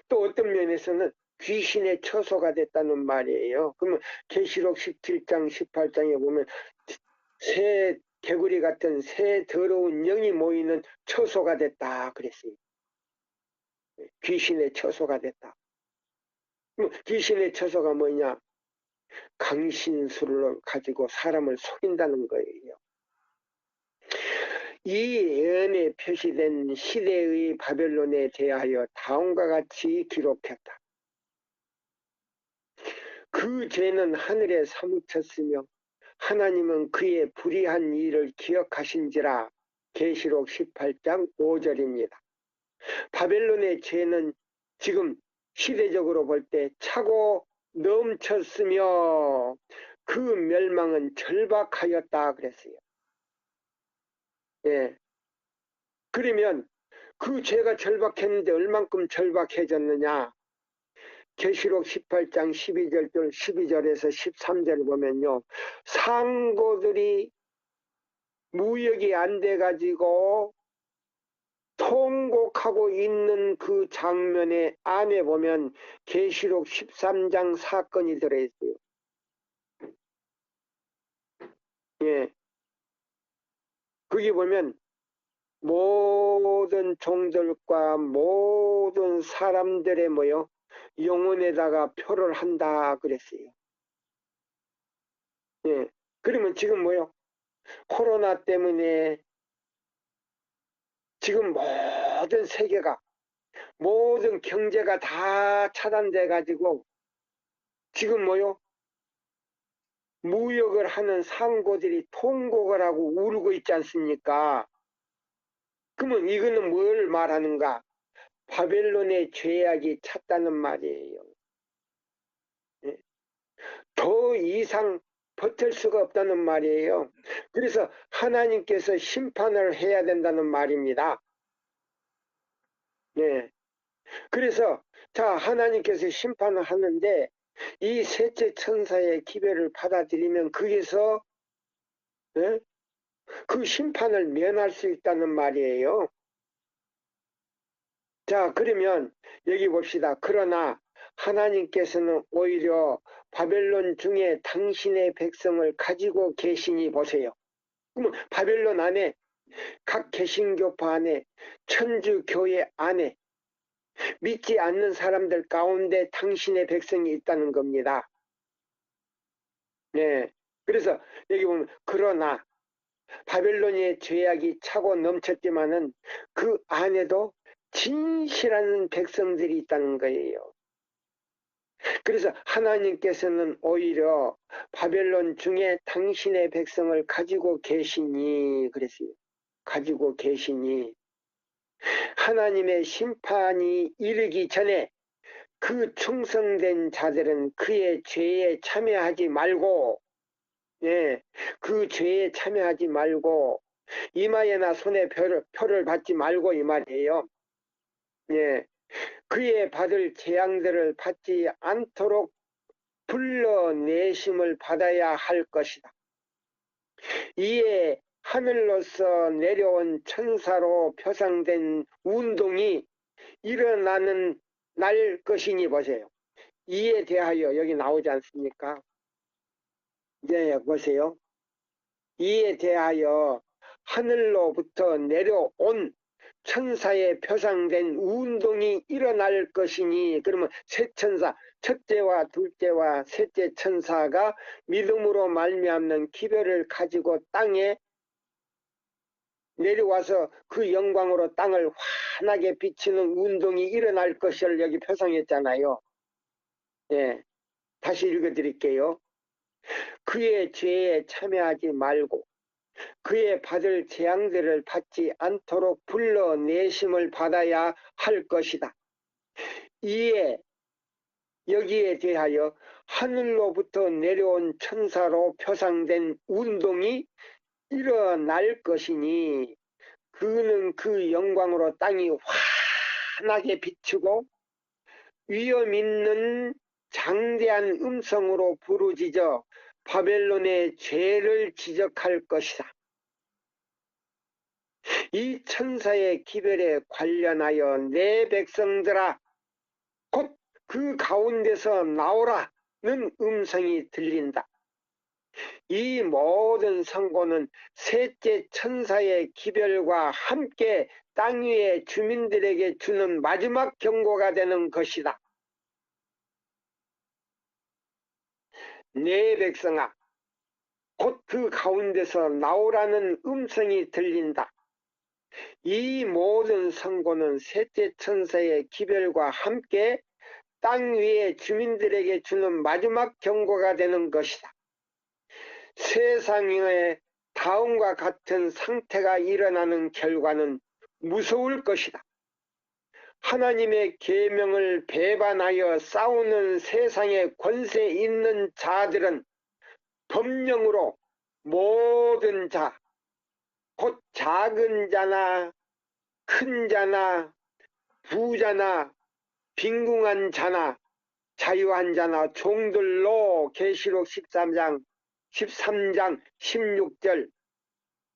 또 어떤 면에서는 귀신의 처소가 됐다는 말이에요. 그러면 계시록 17장 18장에 보면 새 개구리 같은 새 더러운 영이 모이는 처소가 됐다 그랬어요. 귀신의 처소가 됐다. 귀신의 처소가 뭐냐? 강신술을 가지고 사람을 속인다는 거예요. 이 예언에 표시된 시대의 바벨론에 대하여 다음과 같이 기록했다. 그 죄는 하늘에 사무쳤으며 하나님은 그의 불의한 일을 기억하신지라. 계시록 18장 5절입니다. 바벨론의 죄는 지금 시대적으로 볼 때 차고 넘쳤으며 그 멸망은 절박하였다 그랬어요. 예. 그러면 그 죄가 절박했는데 얼만큼 절박해졌느냐? 계시록 18장 12절에서 13절 보면요. 상고들이 무역이 안 돼가지고 통곡하고 있는 그 장면의 안에 보면 계시록 13장 사건이 들어있어요. 예. 거기 보면 모든 종들과 모든 사람들의 뭐요? 영혼에다가 표를 한다 그랬어요. 예. 그러면 지금 뭐요? 코로나 때문에 지금 모든 세계가 모든 경제가 다 차단돼 가지고 지금 뭐요? 무역을 하는 상고들이 통곡을 하고 울고 있지 않습니까? 그러면 이거는 뭘 말하는가? 바벨론의 죄악이 찼다는 말이에요. 예? 더 이상 버틸 수가 없다는 말이에요. 그래서 하나님께서 심판을 해야 된다는 말입니다. 네. 그래서 자 하나님께서 심판을 하는데 이 셋째 천사의 기별을 받아들이면 거기서 예? 그 심판을 면할 수 있다는 말이에요. 자 그러면 여기 봅시다. 그러나 하나님께서는 오히려 바벨론 중에 당신의 백성을 가지고 계시니 보세요. 그러면 바벨론 안에 각 개신교파 안에 천주교회 안에 믿지 않는 사람들 가운데 당신의 백성이 있다는 겁니다. 네. 그래서 여기 보면 그러나 바벨론의 죄악이 차고 넘쳤지만은 그 안에도 진실한 백성들이 있다는 거예요. 그래서 하나님께서는 오히려 바벨론 중에 당신의 백성을 가지고 계시니 그랬어요. 가지고 계시니 하나님의 심판이 이르기 전에 그 충성된 자들은 그의 죄에 참여하지 말고 예, 그 죄에 참여하지 말고 이마에나 손에 표를 받지 말고 이 말이에요. 예, 그의 받을 재앙들을 받지 않도록 불러내심을 받아야 할 것이다. 이에 하늘로서 내려온 천사로 표상된 운동이 일어나는 날 것이니 보세요. 이에 대하여 여기 나오지 않습니까? 네, 보세요. 이에 대하여 하늘로부터 내려온 천사에 표상된 운동이 일어날 것이니 그러면 세 천사 첫째와 둘째와 셋째 천사가 믿음으로 말미암는 기별을 가지고 땅에 내려와서 그 영광으로 땅을 환하게 비치는 운동이 일어날 것을 여기 표상했잖아요. 예, 다시 읽어드릴게요. 그의 죄에 참여하지 말고 그의 받을 재앙들을 받지 않도록 불러내심을 받아야 할 것이다. 이에 여기에 대하여 하늘로부터 내려온 천사로 표상된 운동이 일어날 것이니 그는 그 영광으로 땅이 환하게 비추고 위험 있는 장대한 음성으로 부르짖어 바벨론의 죄를 지적할 것이다. 이 천사의 기별에 관련하여 내 백성들아 곧 그 가운데서 나오라는 음성이 들린다. 이 모든 선고는 셋째 천사의 기별과 함께 땅 위의 주민들에게 주는 마지막 경고가 되는 것이다. 내 백성아 곧 그 가운데서 나오라는 음성이 들린다. 이 모든 선고는 셋째 천사의 기별과 함께 땅 위의 주민들에게 주는 마지막 경고가 되는 것이다. 세상에 다음과 같은 상태가 일어나는 결과는 무서울 것이다. 하나님의 계명을 배반하여 싸우는 세상에 권세 있는 자들은 법령으로 모든 자, 곧 작은 자나 큰 자나 부자나 빈궁한 자나 자유한 자나 종들로 계시록 13장 16절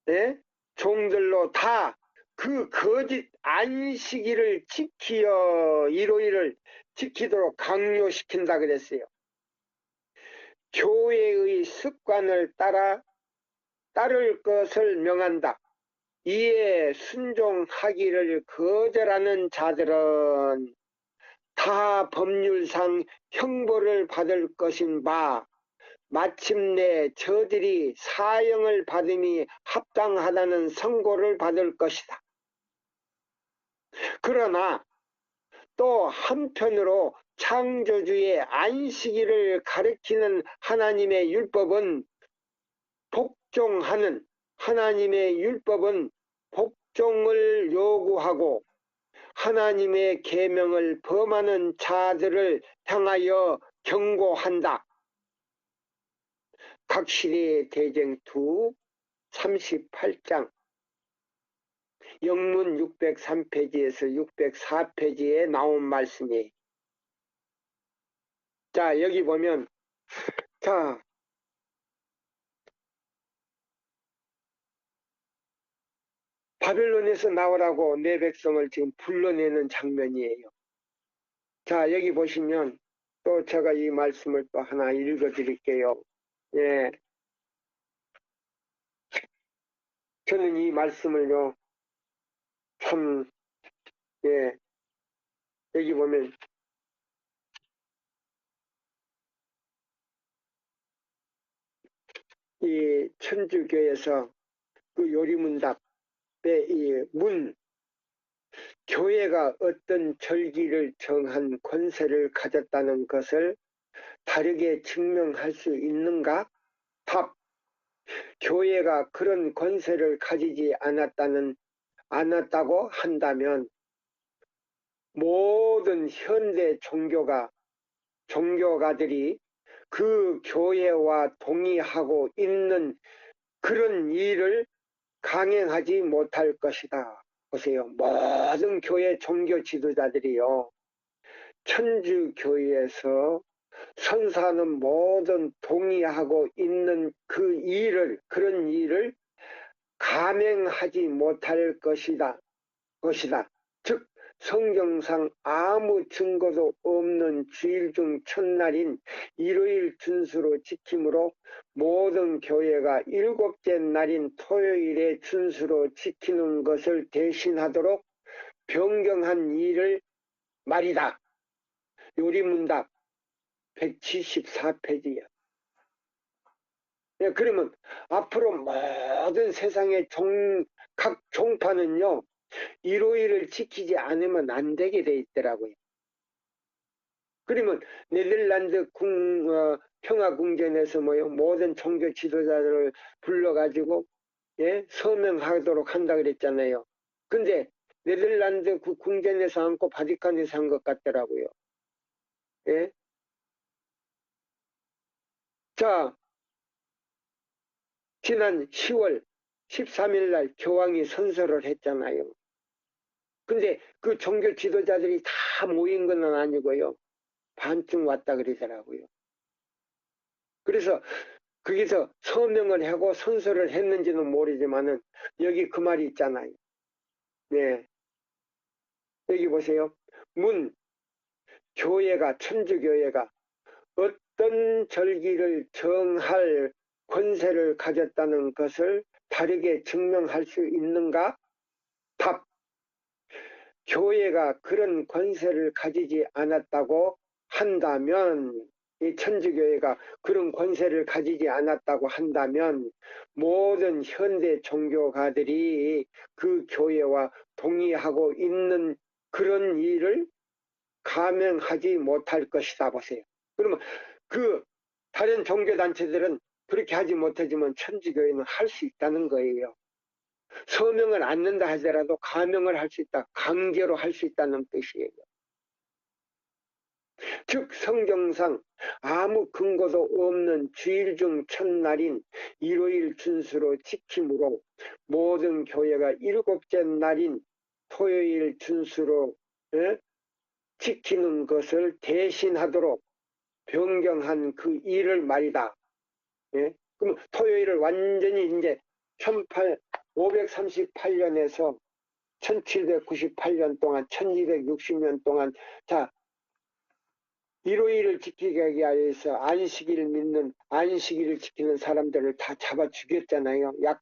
예? 종들로 다 그 거짓 안식일을 지키어 일요일을 지키도록 강요시킨다 그랬어요. 교회의 습관을 따를 것을 명한다. 이에 순종하기를 거절하는 자들은 타 법률상 형벌을 받을 것인 바 마침내 저들이 사형을 받음이 합당하다는 선고를 받을 것이다. 그러나 또 한편으로 창조주의 안식일을 가리키는 하나님의 율법은 복종을 요구하고 하나님의 계명을 범하는 자들을 향하여 경고한다. 각실의 대쟁투 38장 영문 603페이지에서 604페이지에 나온 말씀이에요. 자, 여기 보면 자, 바벨론에서 나오라고 내 백성을 지금 불러내는 장면이에요. 자, 여기 보시면 또 제가 이 말씀을 또 하나 읽어 드릴게요. 예. 저는 이 말씀을요, 참, 예, 여기 보면, 이 천주교에서 그 요리문답의 이 교회가 어떤 절기를 정한 권세를 가졌다는 것을 다르게 증명할 수 있는가? 답. 교회가 그런 권세를 가지지 않았다고 한다면 모든 현대 종교가들이 그 교회와 동의하고 있는 그런 일을 강행하지 못할 것이다. 보세요. 모든 교회 종교 지도자들이요. 천주교회에서 선사하는 모든 동의하고 있는 그런 일을 감행하지 못할 것이다. 즉 성경상 아무 증거도 없는 주일 중 첫날인 일요일 준수로 지킴으로 모든 교회가 일곱째 날인 토요일에 준수로 지키는 것을 대신하도록 변경한 일을 말이다. 요리문답 174페이지야. 그러면 앞으로 모든 세상의 각 종파는요, 일요일을 지키지 않으면 안 되게 돼 있더라고요. 그러면 네덜란드 평화궁전에서 모든 종교 지도자들을 불러가지고 서명하도록 한다 그랬잖아요. 근데 네덜란드 그 궁전에서 않고 바티칸에서 한 것 같더라고요. 예? 자, 지난 10월 13일 날 교황이 선서를 했잖아요. 근데 그 종교 지도자들이 다 모인 건 아니고요. 반쯤 왔다 그러더라고요. 그래서 거기서 서명을 하고 선서를 했는지는 모르지만은 여기 그 말이 있잖아요. 네. 여기 보세요. 천주교회가 어떤 절기를 정할 권세를 가졌다는 것을 다르게 증명할 수 있는가? 답. 교회가 그런 권세를 가지지 않았다고 한다면, 이 천주교회가 그런 권세를 가지지 않았다고 한다면 모든 현대 종교가들이 그 교회와 동의하고 있는 그런 일을 감행하지 못할 것이다. 보세요. 그러면 그 다른 종교단체들은 그렇게 하지 못하지만 천주교회는 할 수 있다는 거예요. 서명을 않는다 하더라도 감명을 할 수 있다. 강제로 할 수 있다는 뜻이에요. 즉 성경상 아무 근거도 없는 주일 중 첫날인 일요일 준수로 지킴으로 모든 교회가 일곱째 날인 토요일 준수로 지키는 것을 대신하도록 변경한 그 일을 말이다. 그럼 토요일을 완전히 이제 538년에서 1798년 동안 1260년 동안 자 일요일을 지키기 위해서 안식일을 지키는 사람들을 다 잡아 죽였잖아요. 약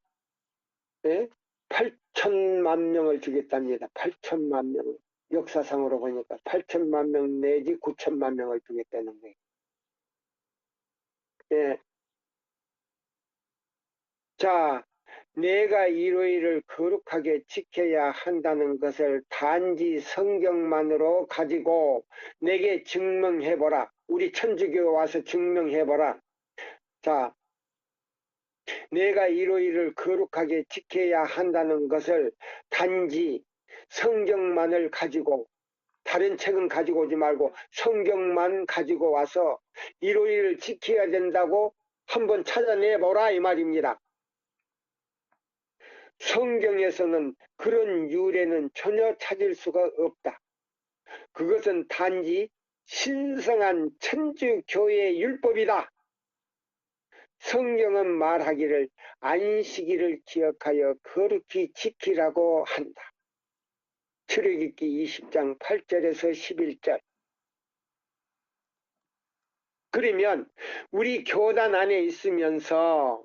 천만 명을 주겠답니다. 8천만 명. 역사상으로 보니까 8천만 명 내지 9천만 명을 주겠다는 거예요. 예. 자, 내가 이로이를 거룩하게 지켜야 한다는 것을 단지 성경만으로 가지고 내게 증명해보라. 우리 천주교 와서 증명해보라. 자, 내가 이로이를 거룩하게 지켜야 한다는 것을 단지 성경만을 가지고, 다른 책은 가지고 오지 말고 성경만 가지고 와서 이로이를 지켜야 된다고 한번 찾아내보라 이 말입니다. 성경에서는 그런 유래는 전혀 찾을 수가 없다. 그것은 단지 신성한 천주교의 율법이다. 성경은 말하기를 안식일을 기억하여 거룩히 지키라고 한다. 출애굽기 20장 8절에서 11절. 그러면 우리 교단 안에 있으면서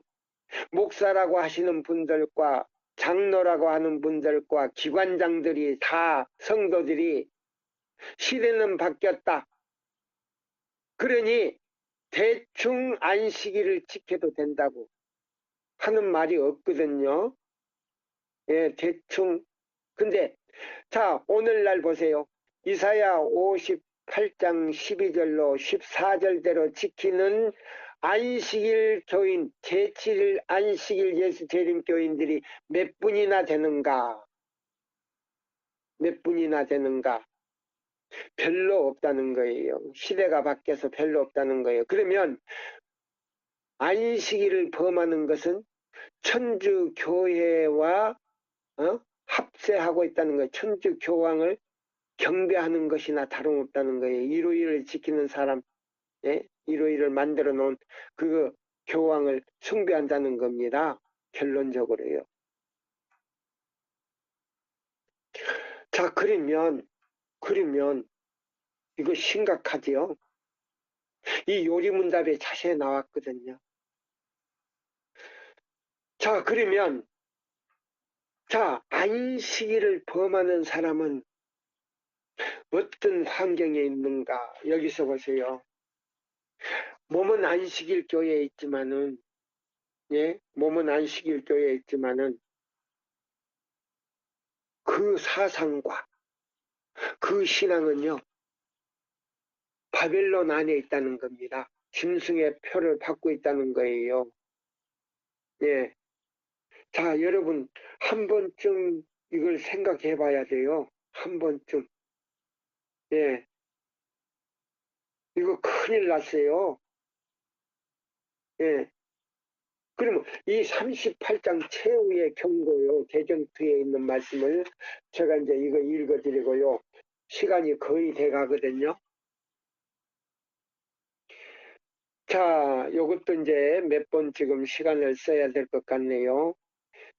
목사라고 하시는 분들과 장로라고 하는 분들과 기관장들이 다 성도들이 시대는 바뀌었다. 그러니 대충 안식일을 지켜도 된다고 하는 말이 없거든요. 예, 대충. 근데 자, 오늘날 보세요. 이사야 58장 12절로 14절대로 지키는 안식일 교인, 제7일 안식일 예수 재림 교인들이 몇 분이나 되는가? 몇 분이나 되는가? 별로 없다는 거예요. 시대가 바뀌어서 별로 없다는 거예요. 그러면 안식일을 범하는 것은 천주교회와 합세하고 있다는 거예요. 천주교황을 경배하는 것이나 다름없다는 거예요. 일요일을 지키는 사람, 예? 일요일을 만들어 놓은 그 교황을 숭배한다는 겁니다. 결론적으로요. 자, 그러면 이거 심각하지요. 이 요리문답에 자세히 나왔거든요. 자, 그러면 자, 안식일을 범하는 사람은 어떤 환경에 있는가? 여기서 보세요. 몸은 안식일 교회에 있지만은, 예, 몸은 안식일 교회에 있지만은 그 사상과 그 신앙은요, 바벨론 안에 있다는 겁니다. 짐승의 표를 받고 있다는 거예요. 예. 자, 여러분, 한 번쯤 이걸 생각해 봐야 돼요. 한 번쯤. 예. 이거 큰일 났어요. 예. 그러면 이 38장 최후의 경고요. 개정투에 있는 말씀을 제가 이제 이거 읽어드리고요. 시간이 거의 돼 가거든요. 자, 요것도 이제 몇 번 지금 시간을 써야 될 것 같네요.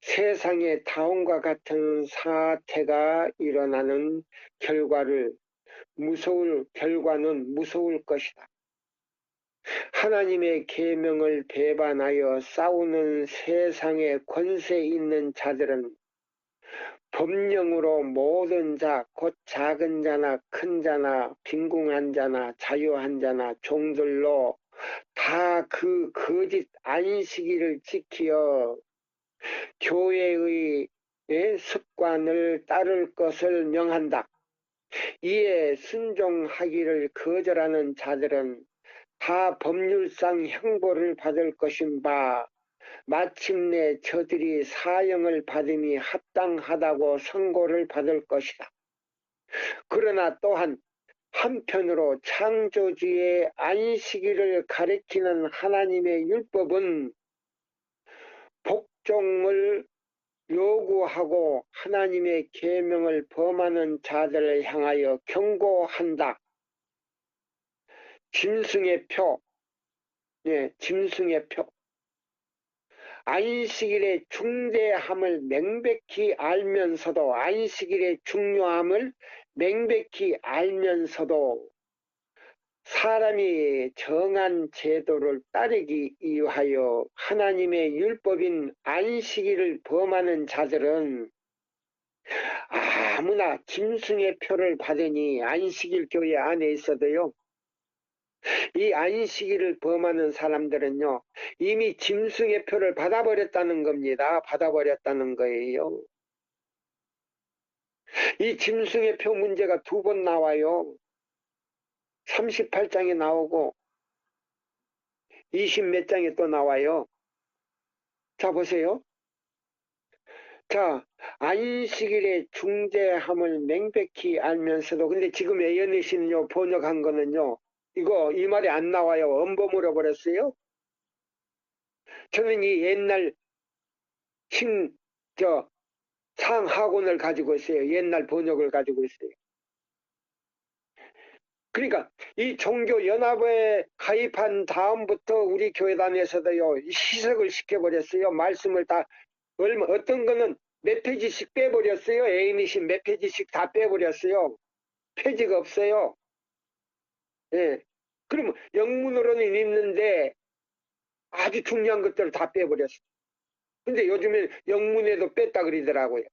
세상에 다음과 같은 사태가 일어나는 결과는 무서울 것이다. 하나님의 계명을 배반하여 싸우는 세상에 권세 있는 자들은 법령으로 모든 자, 곧 작은 자나 큰 자나 빈궁한 자나 자유한 자나 종들로 다 그 거짓 안식일을 지키어 교회의 습관을 따를 것을 명한다. 이에 순종하기를 거절하는 자들은 다 법률상 형벌을 받을 것인 바 마침내 저들이 사형을 받음이 합당하다고 선고를 받을 것이다. 그러나 또한 한편으로 창조주의 안식일을 가리키는 하나님의 율법은 복종을 요구하고 하나님의 계명을 범하는 자들을 향하여 경고한다. 짐승의 표, 짐승의 표. 안식일의 중대함을 명백히 알면서도, 안식일의 중요함을 명백히 알면서도 사람이 정한 제도를 따르기 위하여 하나님의 율법인 안식일을 범하는 자들은 아무나 짐승의 표를 받으니 안식일 교회 안에 있어도요. 이 안식일을 범하는 사람들은요. 이미 짐승의 표를 받아버렸다는 겁니다. 받아버렸다는 거예요. 이 짐승의 표 문제가 두 번 나와요. 38장에 나오고 20 몇 장에 또 나와요. 자 보세요. 자, 안식일의 중대함을 명백히 알면서도 근데 지금 예언의 신요 번역한 거는요. 이거 이 말이 안 나와요. 엄범으로 버렸어요. 저는 이 옛날 상학원을 가지고 있어요. 옛날 번역을 가지고 있어요. 그러니까 이 종교연합에 가입한 다음부터 우리 교회단에서도요. 희석을 시켜버렸어요. 말씀을 다 어떤 거는 몇 페이지씩 빼버렸어요. 에이미신 몇 페이지씩 다 빼버렸어요. 페이지가 없어요. 예. 그러면 영문으로는 있는데 아주 중요한 것들을 다 빼버렸어요. 근데 요즘에 영문에도 뺐다 그러더라고요.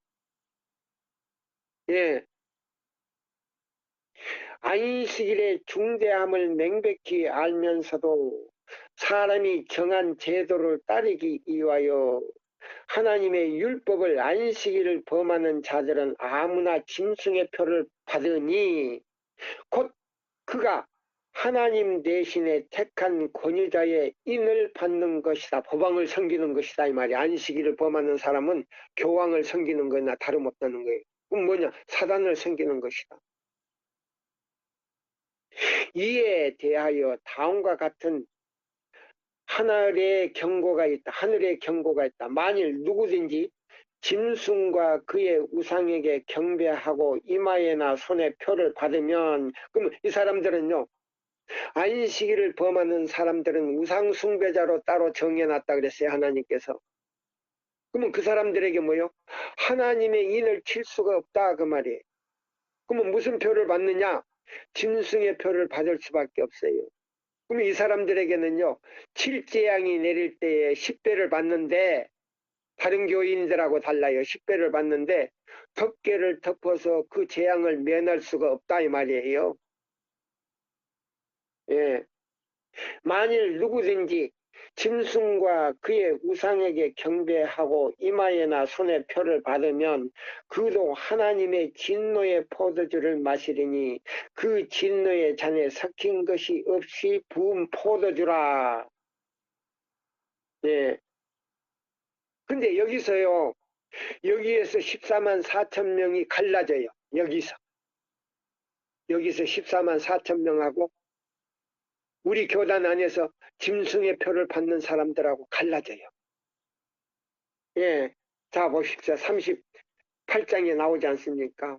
예. 안식일의 중대함을 명백히 알면서도 사람이 정한 제도를 따르기 위하여 하나님의 율법을 안식일을 범하는 자들은 아무나 짐승의 표를 받으니 곧 그가 하나님 대신에 택한 권위자의 인을 받는 것이다. 법왕을 섬기는 것이다. 이 말이 안식일을 범하는 사람은 교황을 섬기는 거나 다름없다는 거예요. 그럼 뭐냐? 사단을 섬기는 것이다. 이에 대하여 다음과 같은 하늘의 경고가 있다. 하늘의 경고가 있다. 만일 누구든지 짐승과 그의 우상에게 경배하고 이마에나 손에 표를 받으면 그럼 이 사람들은요. 안식일을 범하는 사람들은 우상 숭배자로 따로 정해놨다 그랬어요. 하나님께서. 그러면 그 사람들에게 뭐요? 하나님의 인을 칠 수가 없다 그 말이에요. 그러면 무슨 표를 받느냐? 짐승의 표를 받을 수밖에 없어요. 그럼 이 사람들에게는요. 칠재앙이 내릴 때에 10배를 받는데 다른 교인들하고 달라요. 10배를 받는데 덮개를 덮어서 그 재앙을 면할 수가 없다 이 말이에요. 예. 만일 누구든지 짐승과 그의 우상에게 경배하고 이마에나 손에 표를 받으면 그도 하나님의 진노의 포도주를 마시리니 그 진노의 잔에 섞인 것이 없이 부은 포도주라. 예. 근데 여기서요. 여기에서 14만 4천 명이 갈라져요. 여기서 14만 4천 명하고 우리 교단 안에서 짐승의 표를 받는 사람들하고 갈라져요. 예. 자, 보십시오. 38장에 나오지 않습니까?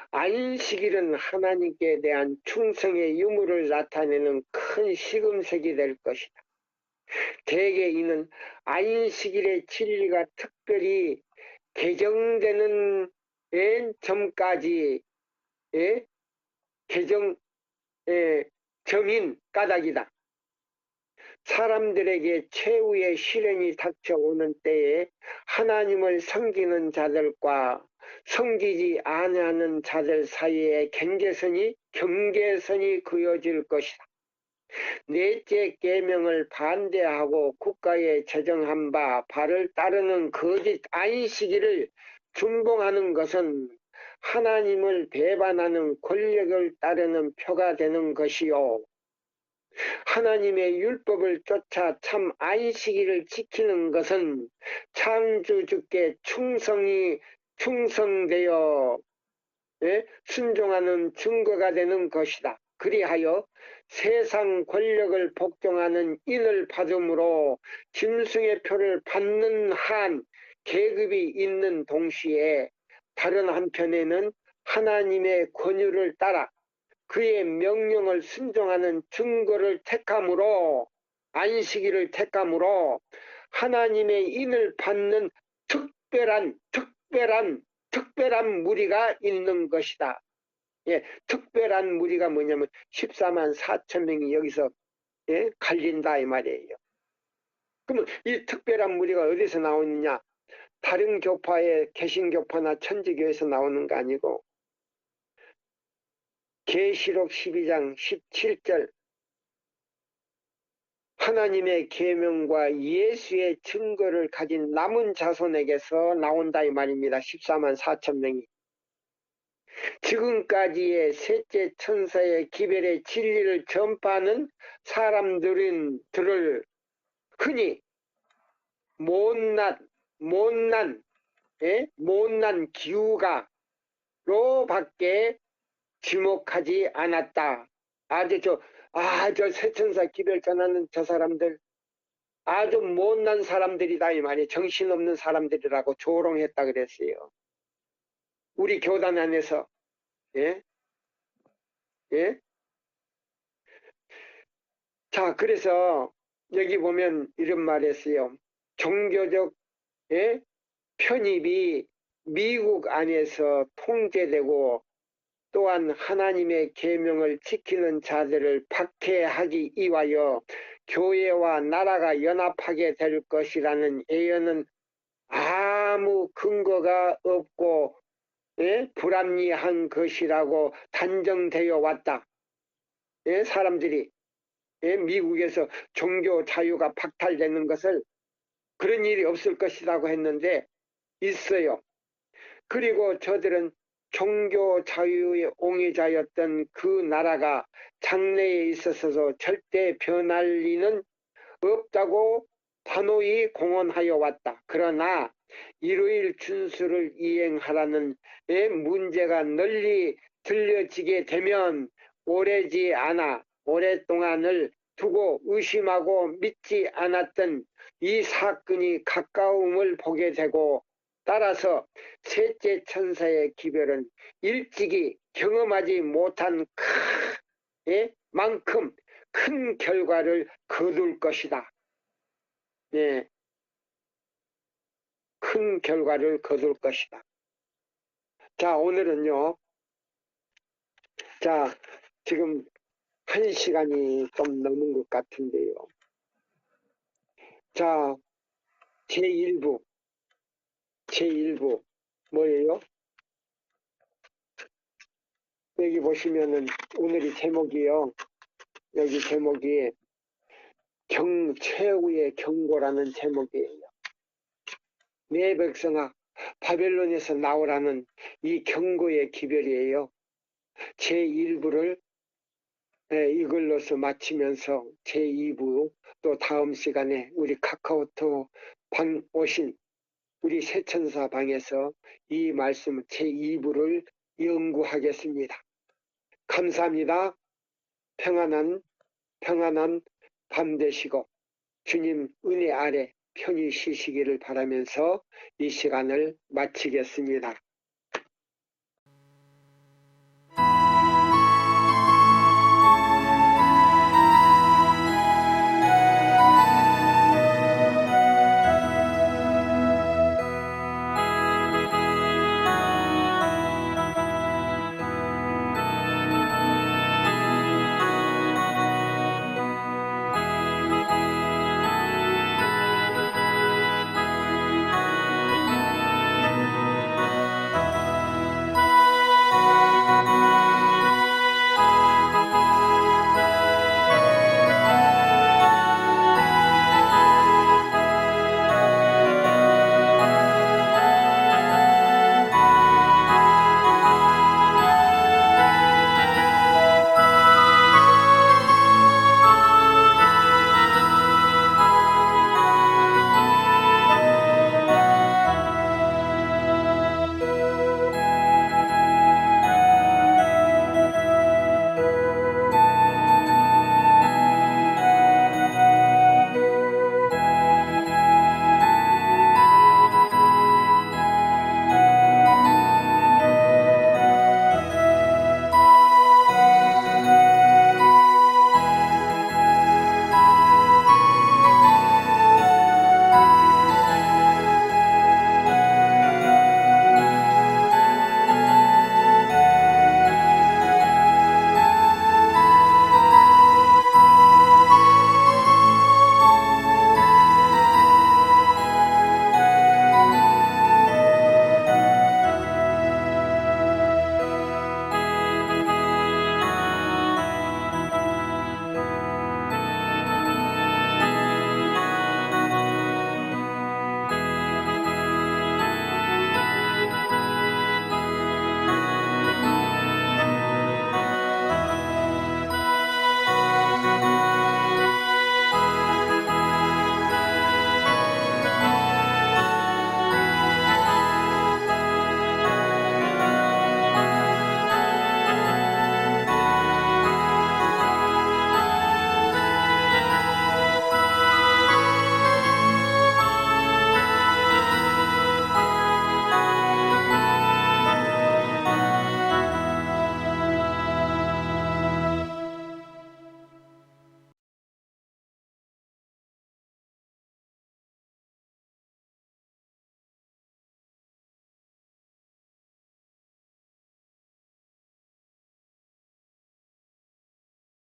안식일은 하나님께 대한 충성의 유무를 나타내는 큰 시금석이 될 것이다. 대개 이는 안식일의 진리가 특별히 개정되는 점까지 개정 점인 까닭이다. 사람들에게 최후의 시련이 닥쳐오는 때에 하나님을 섬기는 자들과 섬기지 아니하는 자들 사이에 경계선이 그어질 것이다. 넷째 계명을 반대하고 국가에 제정한 바 바를 따르는 거짓 안식일을 준봉하는 것은 하나님을 배반하는 권력을 따르는 표가 되는 것이요. 하나님의 율법을 쫓아 참 안식일을 지키는 것은 창조주께 충성되어 순종하는 증거가 되는 것이다. 그리하여 세상 권력을 복종하는 인을 받음으로 짐승의 표를 받는 한 계급이 있는 동시에 다른 한편에는 하나님의 권유를 따라 그의 명령을 순종하는 증거를 택함으로 안식일을 택함으로 하나님의 인을 받는 특별한 무리가 있는 것이다. 예, 특별한 무리가 뭐냐면 14만 4천 명이 여기서 갈린다 이 말이에요. 그러면 이 특별한 무리가 어디서 나오느냐? 다른 교파의 개신교파나 천주교에서 나오는 거 아니고 계시록 12장 17절 하나님의 계명과 예수의 증거를 가진 남은 자손에게서 나온다 이 말입니다. 14만 4천 명이. 지금까지의 셋째 천사의 기별의 진리를 전파하는 사람들을 흔히 못난 기후가로밖에 지목하지 않았다. 저 새천사 기별 전하는 저 사람들 아주 못난 사람들이다 이 말이에요. 정신없는 사람들이라고 조롱했다 그랬어요. 우리 교단 안에서. 예? 예? 자, 그래서 여기 보면 이런 말 했어요. 종교적 편입이 미국 안에서 통제되고 또한 하나님의 계명을 지키는 자들을 박해하기 위하여 교회와 나라가 연합하게 될 것이라는 예언은 아무 근거가 없고 불합리한 것이라고 단정되어 왔다. 사람들이 미국에서 종교 자유가 박탈되는 것을 그런 일이 없을 것이라고 했는데 있어요. 그리고 저들은 종교 자유의 옹의자였던 그 나라가 장래에 있어서도 절대 변할 리는 없다고 단호히 공언하여 왔다. 그러나 일요일 준수를 이행하라는 문제가 널리 들려지게 되면 오랫동안을 두고 의심하고 믿지 않았던 이 사건이 가까움을 보게 되고 따라서 셋째 천사의 기별은 일찍이 경험하지 못한 만큼 큰 결과를 거둘 것이다. 예, 큰 결과를 거둘 것이다. 자, 오늘은요. 자, 지금 1시간이 좀 넘은 것 같은데요. 자, 제1부 뭐예요? 여기 보시면은 오늘이 제목이요. 여기 제목이 최후의 경고라는 제목이에요. 내 백성아 바벨론에서 나오라는 이 경고의 기별이에요. 제1부를 이걸로서 마치면서 제2부 또 다음 시간에 우리 카카오톡 방 오신 우리 새천사 방에서 이 말씀 제2부를 연구하겠습니다. 감사합니다. 평안한 밤 되시고 주님 은혜 아래 편히 쉬시기를 바라면서 이 시간을 마치겠습니다.